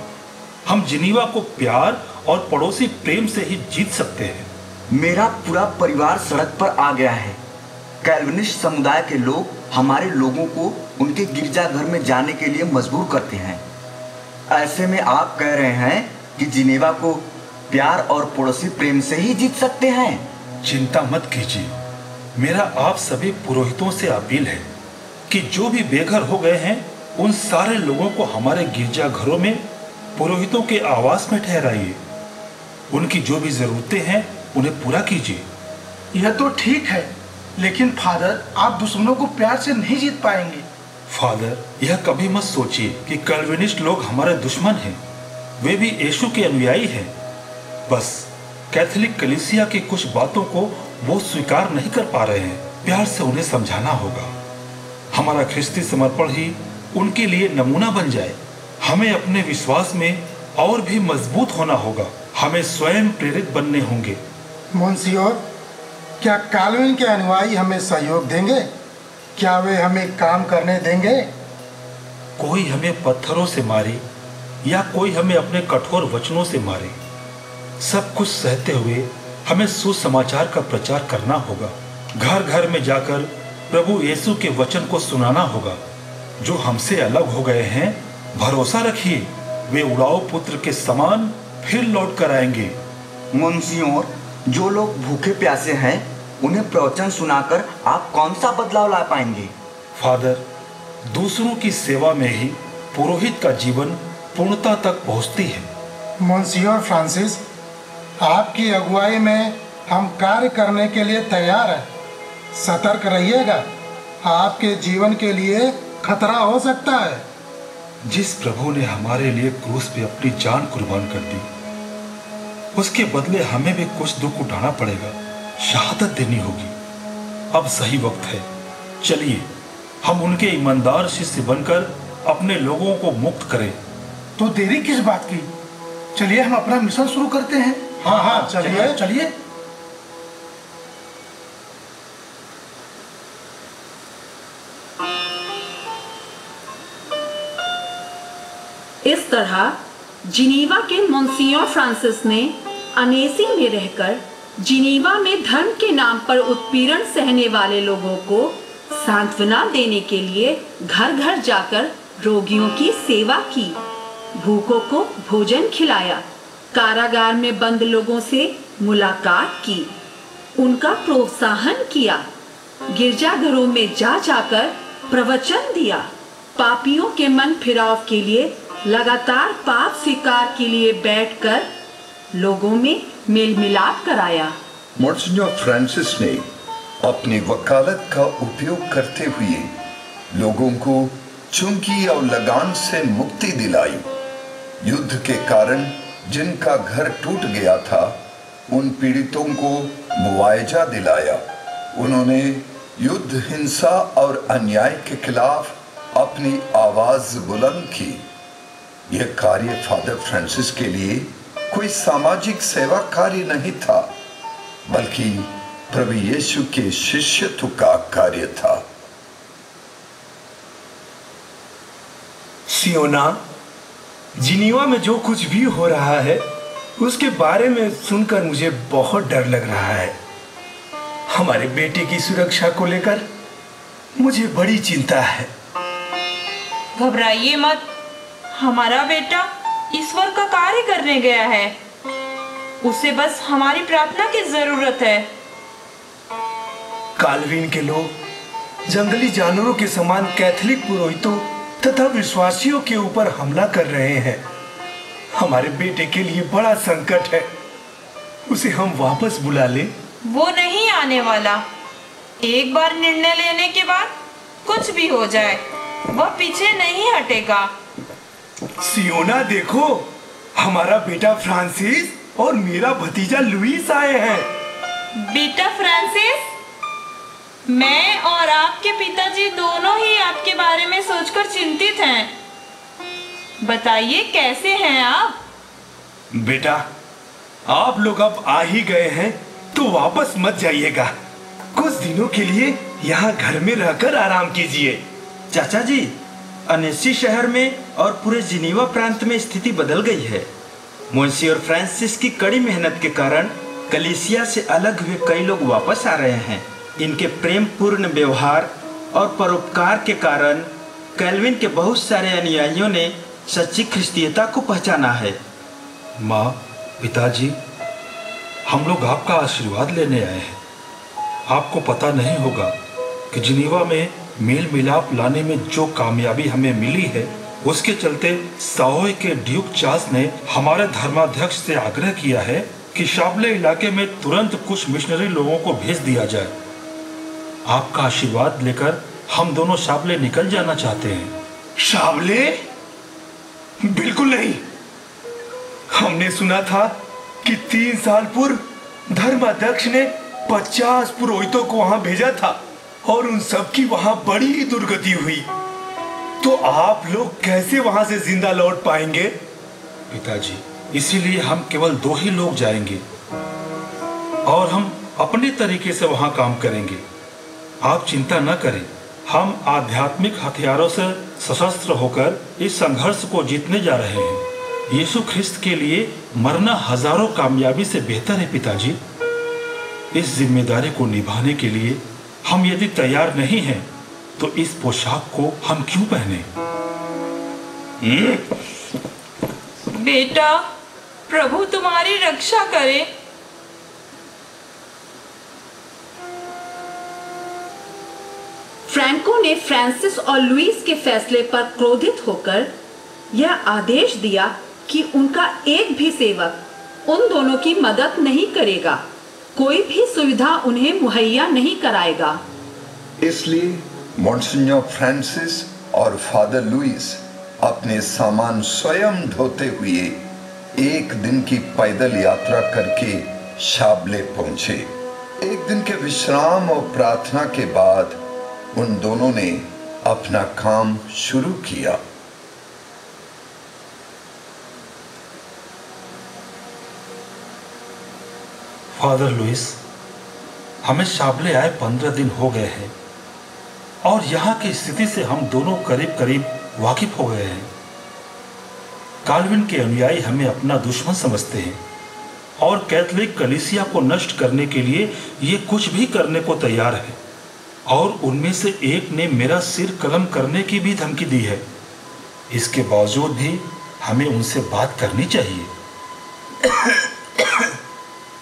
हम जिनीवा को प्यार और पड़ोसी प्रेम से ही जीत सकते हैं। मेरा पूरा परिवार सड़क पर आ गया है। कैल्विनिस्ट समुदाय के लोग हमारे लोगों को उनके गिरजाघर में जाने के लिए मजबूर करते हैं। ऐसे में आप कह रहे हैं कि जिनेवा को प्यार और पड़ोसी प्रेम से ही जीत सकते हैं। चिंता मत कीजिए, मेरा आप सभी पुरोहितों से अपील है कि जो भी बेघर हो गए हैं उन सारे लोगों को हमारे गिरजाघरों में पुरोहितों के आवास में ठहराइए। उनकी जो भी जरूरतें हैं उन्हें पूरा कीजिए। यह तो ठीक है, लेकिन फादर आप दुश्मनों को प्यार से नहीं जीत पाएंगे। फादर, यह कभी मत सोचिए कि कैल्विनिस्ट लोग हमारे दुश्मन हैं। वे भी यीशु के अनुयायी हैं। बस कैथोलिक कलीसिया की कुछ बातों को वो स्वीकार नहीं कर पा रहे हैं। प्यार से उन्हें समझाना होगा। हमारा ख्रिस्ती समर्पण ही उनके लिए नमूना बन जाए। हमें अपने विश्वास में और भी मजबूत होना होगा। हमें स्वयं प्रेरित बनने होंगे। मोन्सियोर, क्या कैल्विन के अनुयायी हमें सहयोग देंगे? क्या वे हमें काम करने देंगे? कोई हमें पत्थरों से मारे या कोई हमें अपने कठोर वचनों से मारे, सब कुछ सहते हुए हमें सुसमाचार का प्रचार करना होगा। घर घर में जाकर प्रभु यीशु के वचन को सुनाना होगा। जो हमसे अलग हो गए हैं, भरोसा रखिए वे उड़ाऊ पुत्र के समान फिर लौट कर आएंगे। मोन्सियोर, जो लोग भूखे प्यासे हैं उन्हें प्रवचन सुनाकर आप कौन सा बदलाव ला पाएंगे? फादर, दूसरों की सेवा में ही पुरोहित का जीवन पूर्णता तक पहुंचती है। मोन्सियोर फ्रांसिस, आपकी अगुवाई में हम कार्य करने के लिए तैयार हैं। सतर्क रहिएगा, आपके जीवन के लिए खतरा हो सकता है। जिस प्रभु ने हमारे लिए क्रूस पे अपनी जान कुर्बान कर दी, उसके बदले हमें भी कुछ दुख उठाना पड़ेगा, शहादत देनी होगी। अब सही वक्त है। चलिए हम उनके ईमानदार शिष्य बनकर अपने लोगों को मुक्त करें। तो देरी किस बात की? चलिए हम अपना मिशन शुरू करते हैं। हाँ, चलिए चलिए। इस तरह जिनीवा के मोन्सियोर फ्रांसिस ने अनेसी में रहकर जिनीवा में धर्म के नाम पर उत्पीड़न सहने वाले लोगों को सांत्वना देने के लिए घर घर जाकर रोगियों की सेवा की, भूखों को भोजन खिलाया, कारागार में बंद लोगों से मुलाकात की, उनका प्रोत्साहन किया, गिरजाघरों में जा जाकर प्रवचन दिया, पापियों के मन फिराव के लिए लगातार पाप स्वीकार के लिए बैठकर लोगों में मेल मिलाप कराया। मोन्सियोर फ्रांसिस ने अपनी वकालत का उपयोग करते हुए लोगों को चुंगी और लगान से मुक्ति दिलाई। युद्ध के कारण जिनका घर टूट गया था, उन पीड़ितों को मुआवजा दिलाया। उन्होंने युद्ध, हिंसा और अन्याय के खिलाफ अपनी आवाज बुलंद की। यह कार्य फादर फ्रांसिस के लिए कोई सामाजिक सेवा कार्य नहीं था, बल्कि प्रभु यीशु के शिष्यत्व का कार्य था। सियोना, जिनीवा में जो कुछ भी हो रहा है उसके बारे में सुनकर मुझे बहुत डर लग रहा है। हमारे बेटे की सुरक्षा को लेकर मुझे बड़ी चिंता है। घबराइए मत, हमारा बेटा ईश्वर का कार्य करने गया है। उसे बस हमारी प्रार्थना की जरूरत है। काल्विन के लोग जंगली जानवरों के समान कैथोलिक पुरोहितों तथा विश्वासियों के ऊपर हमला कर रहे हैं। हमारे बेटे के लिए बड़ा संकट है। उसे हम वापस बुला लें? वो नहीं आने वाला। एक बार निर्णय लेने के बाद कुछ भी हो जाए, वह पीछे नहीं हटेगा। सियोना देखो, हमारा बेटा फ्रांसिस और मेरा भतीजा लुइस आए हैं। बेटा फ्रांसिस, मैं और आपके पिताजी दोनों ही आपके बारे में सोचकर चिंतित हैं। बताइए कैसे हैं आप? बेटा, आप लोग अब आ ही गए हैं तो वापस मत जाइएगा। कुछ दिनों के लिए यहाँ घर में रहकर आराम कीजिए। चाचा जी, अनेसी शहर में और पूरे जिनीवा प्रांत में स्थिति बदल गई है। मोन्सियोर फ्रांसिस की कड़ी मेहनत के कारण कलीसिया से अलग हुए कई लोग वापस आ रहे हैं। इनके प्रेम पूर्ण व्यवहार और परोपकार के कारण कैल्विन के बहुत सारे अनुयायियों ने सच्ची ख्रिस्तीयता को पहचाना है। माँ, पिताजी, हम लोग आपका आशीर्वाद लेने आए हैं। आपको पता नहीं होगा कि जिनीवा में मेल मिलाप लाने में जो कामयाबी हमें मिली है, उसके चलते साओय के ड्यूक चार्ल्स ने हमारे धर्माध्यक्ष से आग्रह किया है कि शाबले इलाके में तुरंत कुछ मिशनरी लोगों को भेज दिया जाए। आपका आशीर्वाद लेकर हम दोनों शाबले निकल जाना चाहते हैं। शाबले? बिल्कुल नहीं। हमने सुना था कि 3 साल पूर्व धर्माध्यक्ष ने 50 पुरोहितों को वहां भेजा था और उन सब की वहां बड़ी दुर्गति हुई। तो आप लोग कैसे वहां से जिंदा लौट पाएंगे? पिताजी, इसीलिए हम केवल 2 ही लोग जाएंगे और हम अपने तरीके से वहां काम करेंगे। आप चिंता न करें, हम आध्यात्मिक हथियारों से सशस्त्र होकर इस संघर्ष को जीतने जा रहे हैं। यीशु ख्रिस्त के लिए मरना हजारों कामयाबी से बेहतर है। पिताजी, इस जिम्मेदारी को निभाने के लिए हम यदि तैयार नहीं हैं, तो इस पोशाक को हम क्यों पहने? बेटा, प्रभु तुम्हारी रक्षा करे। फ्रैंको ने फ्रांसिस और लुईस के फैसले पर क्रोधित होकर यह आदेश दिया कि उनका एक भी सेवक उन दोनों की मदद नहीं करेगा, कोई भी सुविधा उन्हें मुहैया नहीं कराएगा। इसलिए मॉन्सिन्योर फ्रांसिस और फादर लुईस अपने सामान स्वयं ढोते हुए 1 दिन की पैदल यात्रा करके शाबले पहुंचे। 1 दिन के विश्राम और प्रार्थना के बाद उन दोनों ने अपना काम शुरू किया। फादर लुईस, हमें शाबले आए 15 दिन हो गए हैं और यहाँ की स्थिति से हम दोनों करीब करीब वाकिफ हो गए हैं। काल्विन के अनुयायी हमें अपना दुश्मन समझते हैं और कैथोलिक कलीसिया को नष्ट करने के लिए ये कुछ भी करने को तैयार है और उनमें से एक ने मेरा सिर कलम करने की भी धमकी दी है। इसके बावजूद भी हमें उनसे बात करनी चाहिए।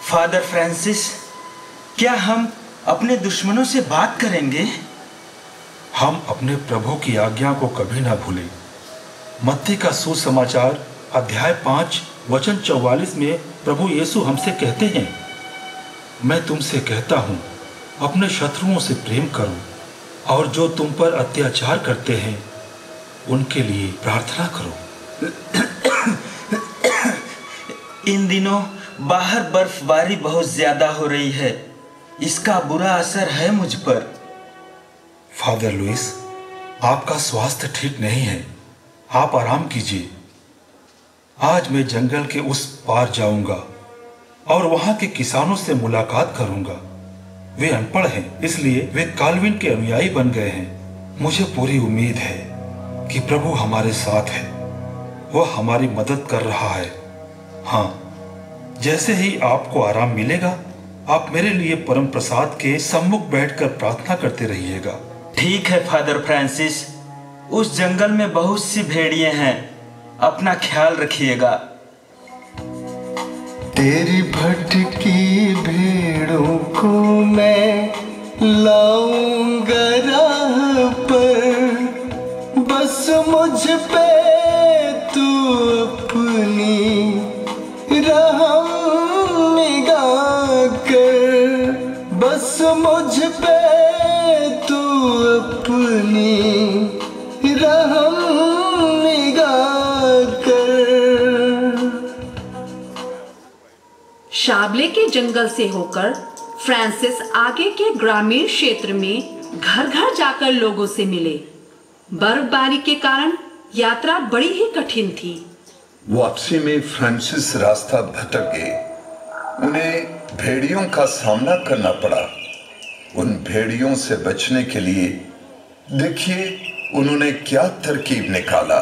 फादर फ्रांसिस, क्या हम अपने दुश्मनों से बात करेंगे? हम अपने प्रभु की आज्ञा को कभी ना भूलें। मत्ती का सुसमाचार अध्याय 5 वचन 44 में प्रभु यीशु हमसे कहते हैं, मैं तुमसे कहता हूं, अपने शत्रुओं से प्रेम करो और जो तुम पर अत्याचार करते हैं उनके लिए प्रार्थना करो। इन दिनों बाहर बर्फबारी बहुत ज्यादा हो रही है, इसका बुरा असर है मुझ पर। फादर लुईस, आपका स्वास्थ्य ठीक नहीं है, आप आराम कीजिए। आज मैं जंगल के उस पार जाऊंगा और वहां के किसानों से मुलाकात करूंगा। वे अनपढ़ हैं, इसलिए वे काल्विन के अनुयायी बन गए हैं। मुझे पूरी उम्मीद है कि प्रभु हमारे साथ है, वह हमारी मदद कर रहा है। हाँ, जैसे ही आपको आराम मिलेगा, आप मेरे लिए परम प्रसाद के सम्मुख बैठकर प्रार्थना करते रहिएगा। ठीक है फादर फ्रांसिस, उस जंगल में बहुत सी भेड़िए हैं, अपना ख्याल रखिएगा। तेरी भटकी भेड़ों को मैं लाऊंगा राह पर, बस मुझ पे तू अपनी रहम निगाह कर, बस मुझ पे तू अपनी रहम निगाह कर। शाबले के जंगल से होकर फ्रांसिस आगे के ग्रामीण क्षेत्र में घर घर जाकर लोगों से मिले। बर्फबारी के कारण यात्रा बड़ी ही कठिन थी। वापसी में फ्रांसिस रास्ता भटक गए। उन्हें भेड़ियों का सामना करना पड़ा। उन भेड़ियों से बचने के लिए देखिए उन्होंने क्या तरकीब निकाला।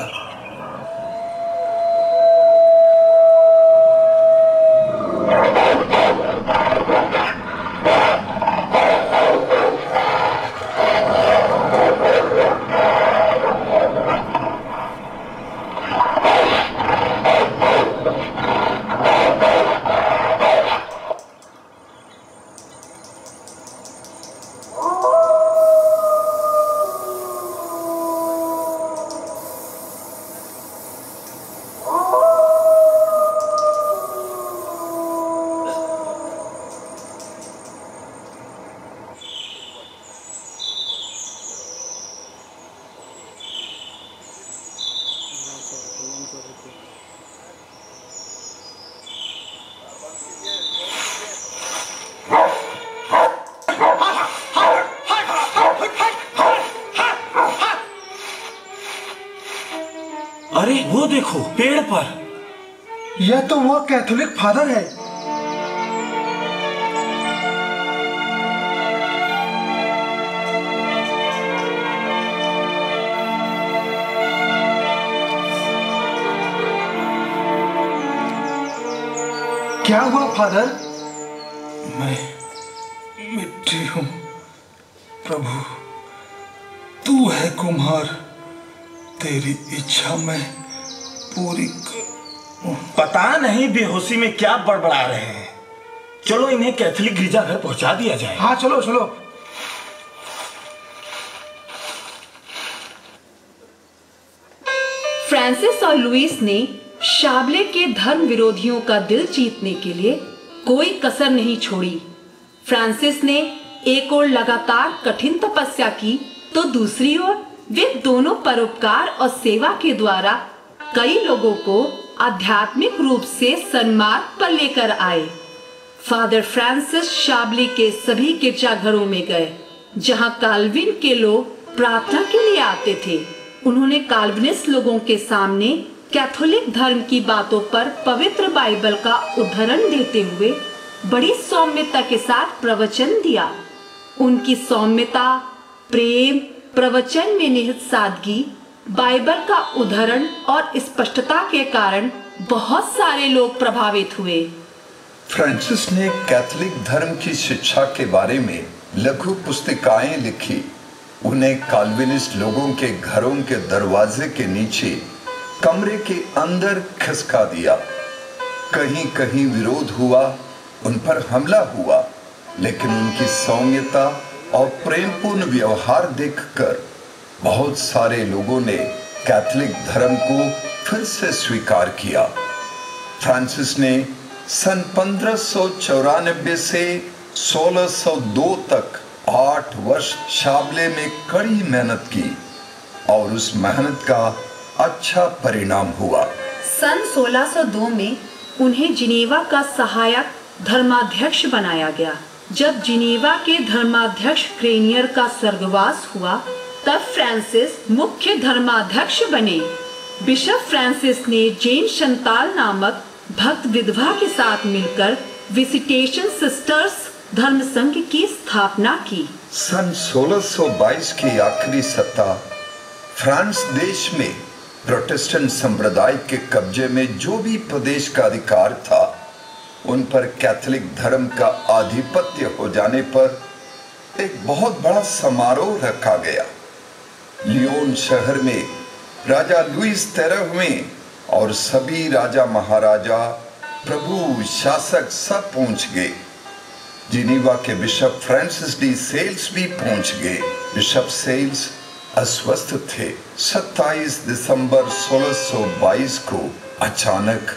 अरे वो देखो पेड़ पर। यह तो वो कैथोलिक फादर है। क्या हुआ फादर? मैं मिट्टी हूं प्रभु, तू है कुम्हार, तेरी इच्छा मैं पूरी कर। पता नहीं बेहोशी में क्या बड़बड़ा रहे हैं। चलो इन्हें कैथोलिक गिरजाघर पहुंचा दिया जाए। हाँ चलो चलो। फ्रांसिस और लुइस ने शाबले के धर्म विरोधियों का दिल जीतने के लिए कोई कसर नहीं छोड़ी। फ्रांसिस ने एक ओर लगातार कठिन तपस्या की तो दूसरी ओर वे दोनों परोपकार और सेवा के द्वारा कई लोगों को आध्यात्मिक रूप से सन्मार्ग पर लेकर आए। फादर फ्रांसिस शाबले के सभी गिरजाघरों में गए जहां काल्विन के लोग प्रार्थना के लिए आते थे। उन्होंने काल्विनिस्ट लोगों के सामने कैथोलिक धर्म की बातों पर पवित्र बाइबल का उद्धरण देते हुए बड़ी सौम्यता के साथ प्रवचन दिया। उनकी सौम्यता, प्रेम, प्रवचन में निहित सादगी, बाइबल का उद्धरण और स्पष्टता के कारण बहुत सारे लोग प्रभावित हुए। फ्रांसिस ने कैथोलिक धर्म की शिक्षा के बारे में लघु पुस्तिकाएं लिखी। उन्हें काल्विनिस्ट लोगों के घरों के दरवाजे के नीचे कमरे के अंदर खिसका दिया। कहीं कहीं विरोध हुआ, उन पर हमला हुआ, लेकिन उनकी सौम्यता और प्रेमपूर्ण व्यवहार देखकर बहुत सारे लोगों ने कैथोलिक धर्म को फिर से स्वीकार किया। फ्रांसिस ने सन 1594 से 1602 तक 8 वर्ष शाबले में कड़ी मेहनत की और उस मेहनत का अच्छा परिणाम हुआ। सन 1602 में उन्हें जिनेवा का सहायक धर्माध्यक्ष बनाया गया। जब जिनेवा के धर्माध्यक्ष क्रेनियर का स्वर्गवास हुआ तब फ्रांसिस मुख्य धर्माध्यक्ष बने। बिशप फ्रांसिस ने जेन शंताल नामक भक्त विधवा के साथ मिलकर विजिटेशन सिस्टर्स धर्म संघ की स्थापना की। सन 1622 की आखिरी सत्ता फ्रांस देश में प्रोटेस्टेंट संप्रदाय के कब्जे में जो भी प्रदेश का अधिकार था उन पर कैथोलिक धर्म का आधिपत्य हो जाने पर एक बहुत बड़ा समारोह रखा गया। लियोन शहर में राजा लुइस 13वें और सभी राजा महाराजा, प्रभु, शासक सब पहुंच गए। जिनेवा के बिशप फ्रांसिस डी सेल्स भी पहुंच गए। बिशप सेल्स अस्वस्थ थे। 27 दिसंबर 1622 को अचानक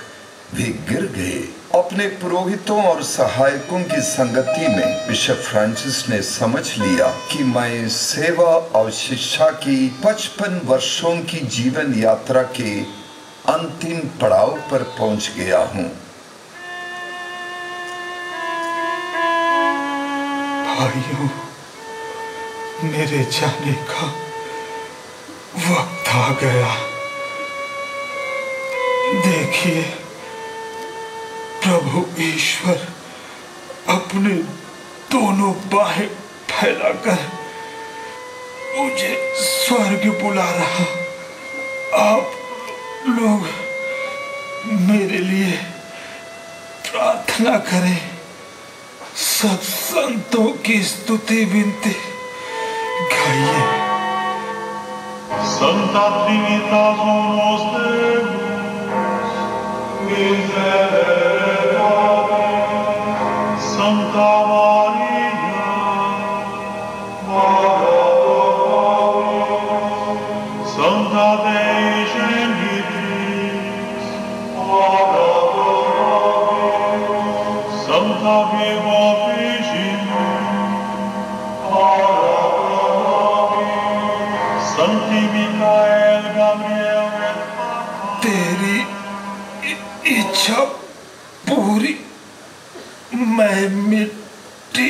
वे गिर गए। अपने पुरोहितों और सहायकों की संगति में बिशप फ्रांसिस ने समझ लिया कि मैं सेवा और शिक्षा की 55 वर्षों की जीवन यात्रा के अंतिम पड़ाव पर पहुंच गया हूं। भाइयों, मेरे जाने का वक्त आ गया। देखिए, प्रभु ईश्वर अपने दोनों बाहें फैलाकर मुझे स्वर्ग बुला रहा। आप लोग मेरे लिए प्रार्थना करें। सब संतों की स्तुति विनती गाइए। Santa Trinitas Unus Deus, miserere Domini, Santa Maria, Mother of God, Santa Dei Genitrix, Mother of God, Santa Virgo Virginum, Mother तेरी इच्छा पूरी। मैं मिट्टी।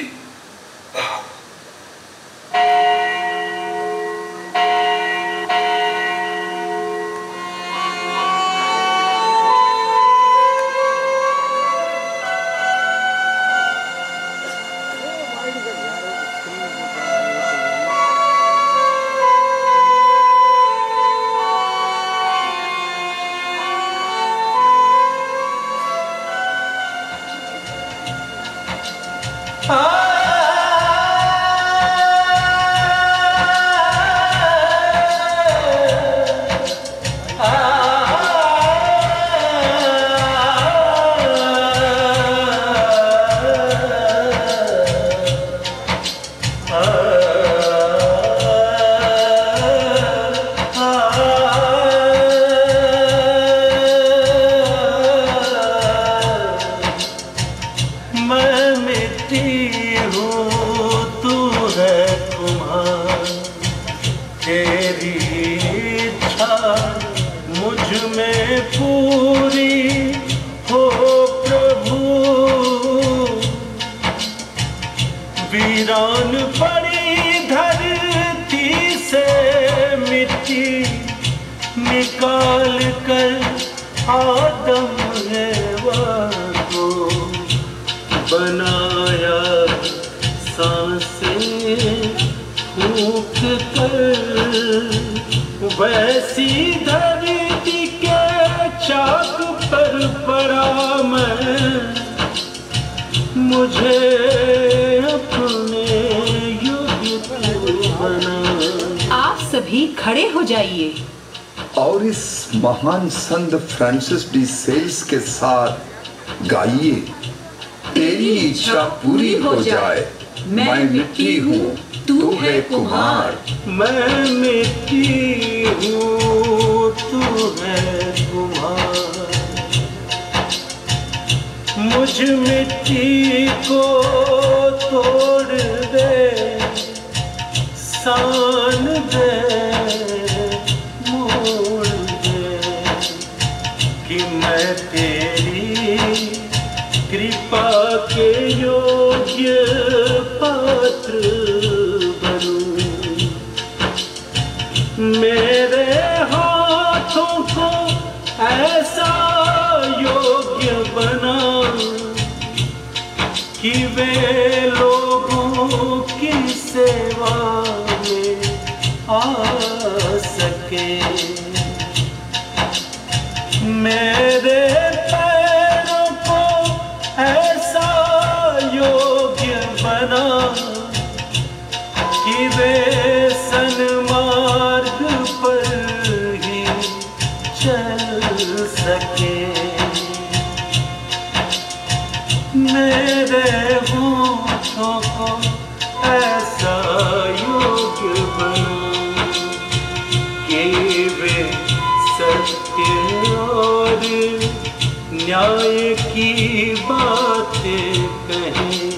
में पूरी हो प्रभु। वीरान पड़ी धरती से मिट्टी निकाल कर आदम एवा को बनाया सांसें फूंक कर। वैसी धरती के चाक पर पड़ा मैं, मुझे अपने योग्य बना। आप सभी खड़े हो जाइए और इस महान संत फ्रांसिस डी सेल्स के साथ गाइए, तेरी इच्छा पूरी हो जाए। मैं मिट्टी हूँ, तू है कुम्हार। मैं मिट्टी हूँ, तू है कुम्हार। मुझ मिट्टी को तोड़ दे, सान दे, मोड़ दे, कि मैं तेरी कृपा के योग्य पात्र बनूं। मेरे हाथों को ऐसा योग्य बना कि वे लोगों की सेवा में आ सके। मेरे पैरों को ऐसा योग्य बना कि वे सन्मार्ग पर ही चल सके। मेरे होठों को ऐसा योग्य बना कि वे सत्य और न्याय की बातें कहें।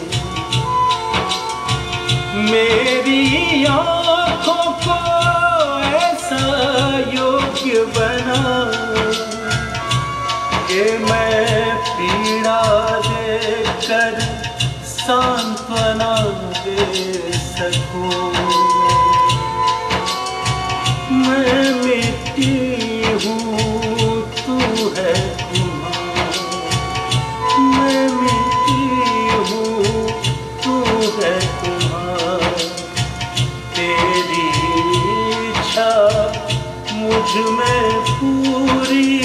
मेरी आँखों को ऐसा योग्य बना कि मैं पीड़ा देकर सांत्वना दे सकूं। मैं मिट्टी हूँ, तू है कुम्हार। मैं मिट्टी हूँ, तू है कुम्हार। तेरी इच्छा मुझ में पूरी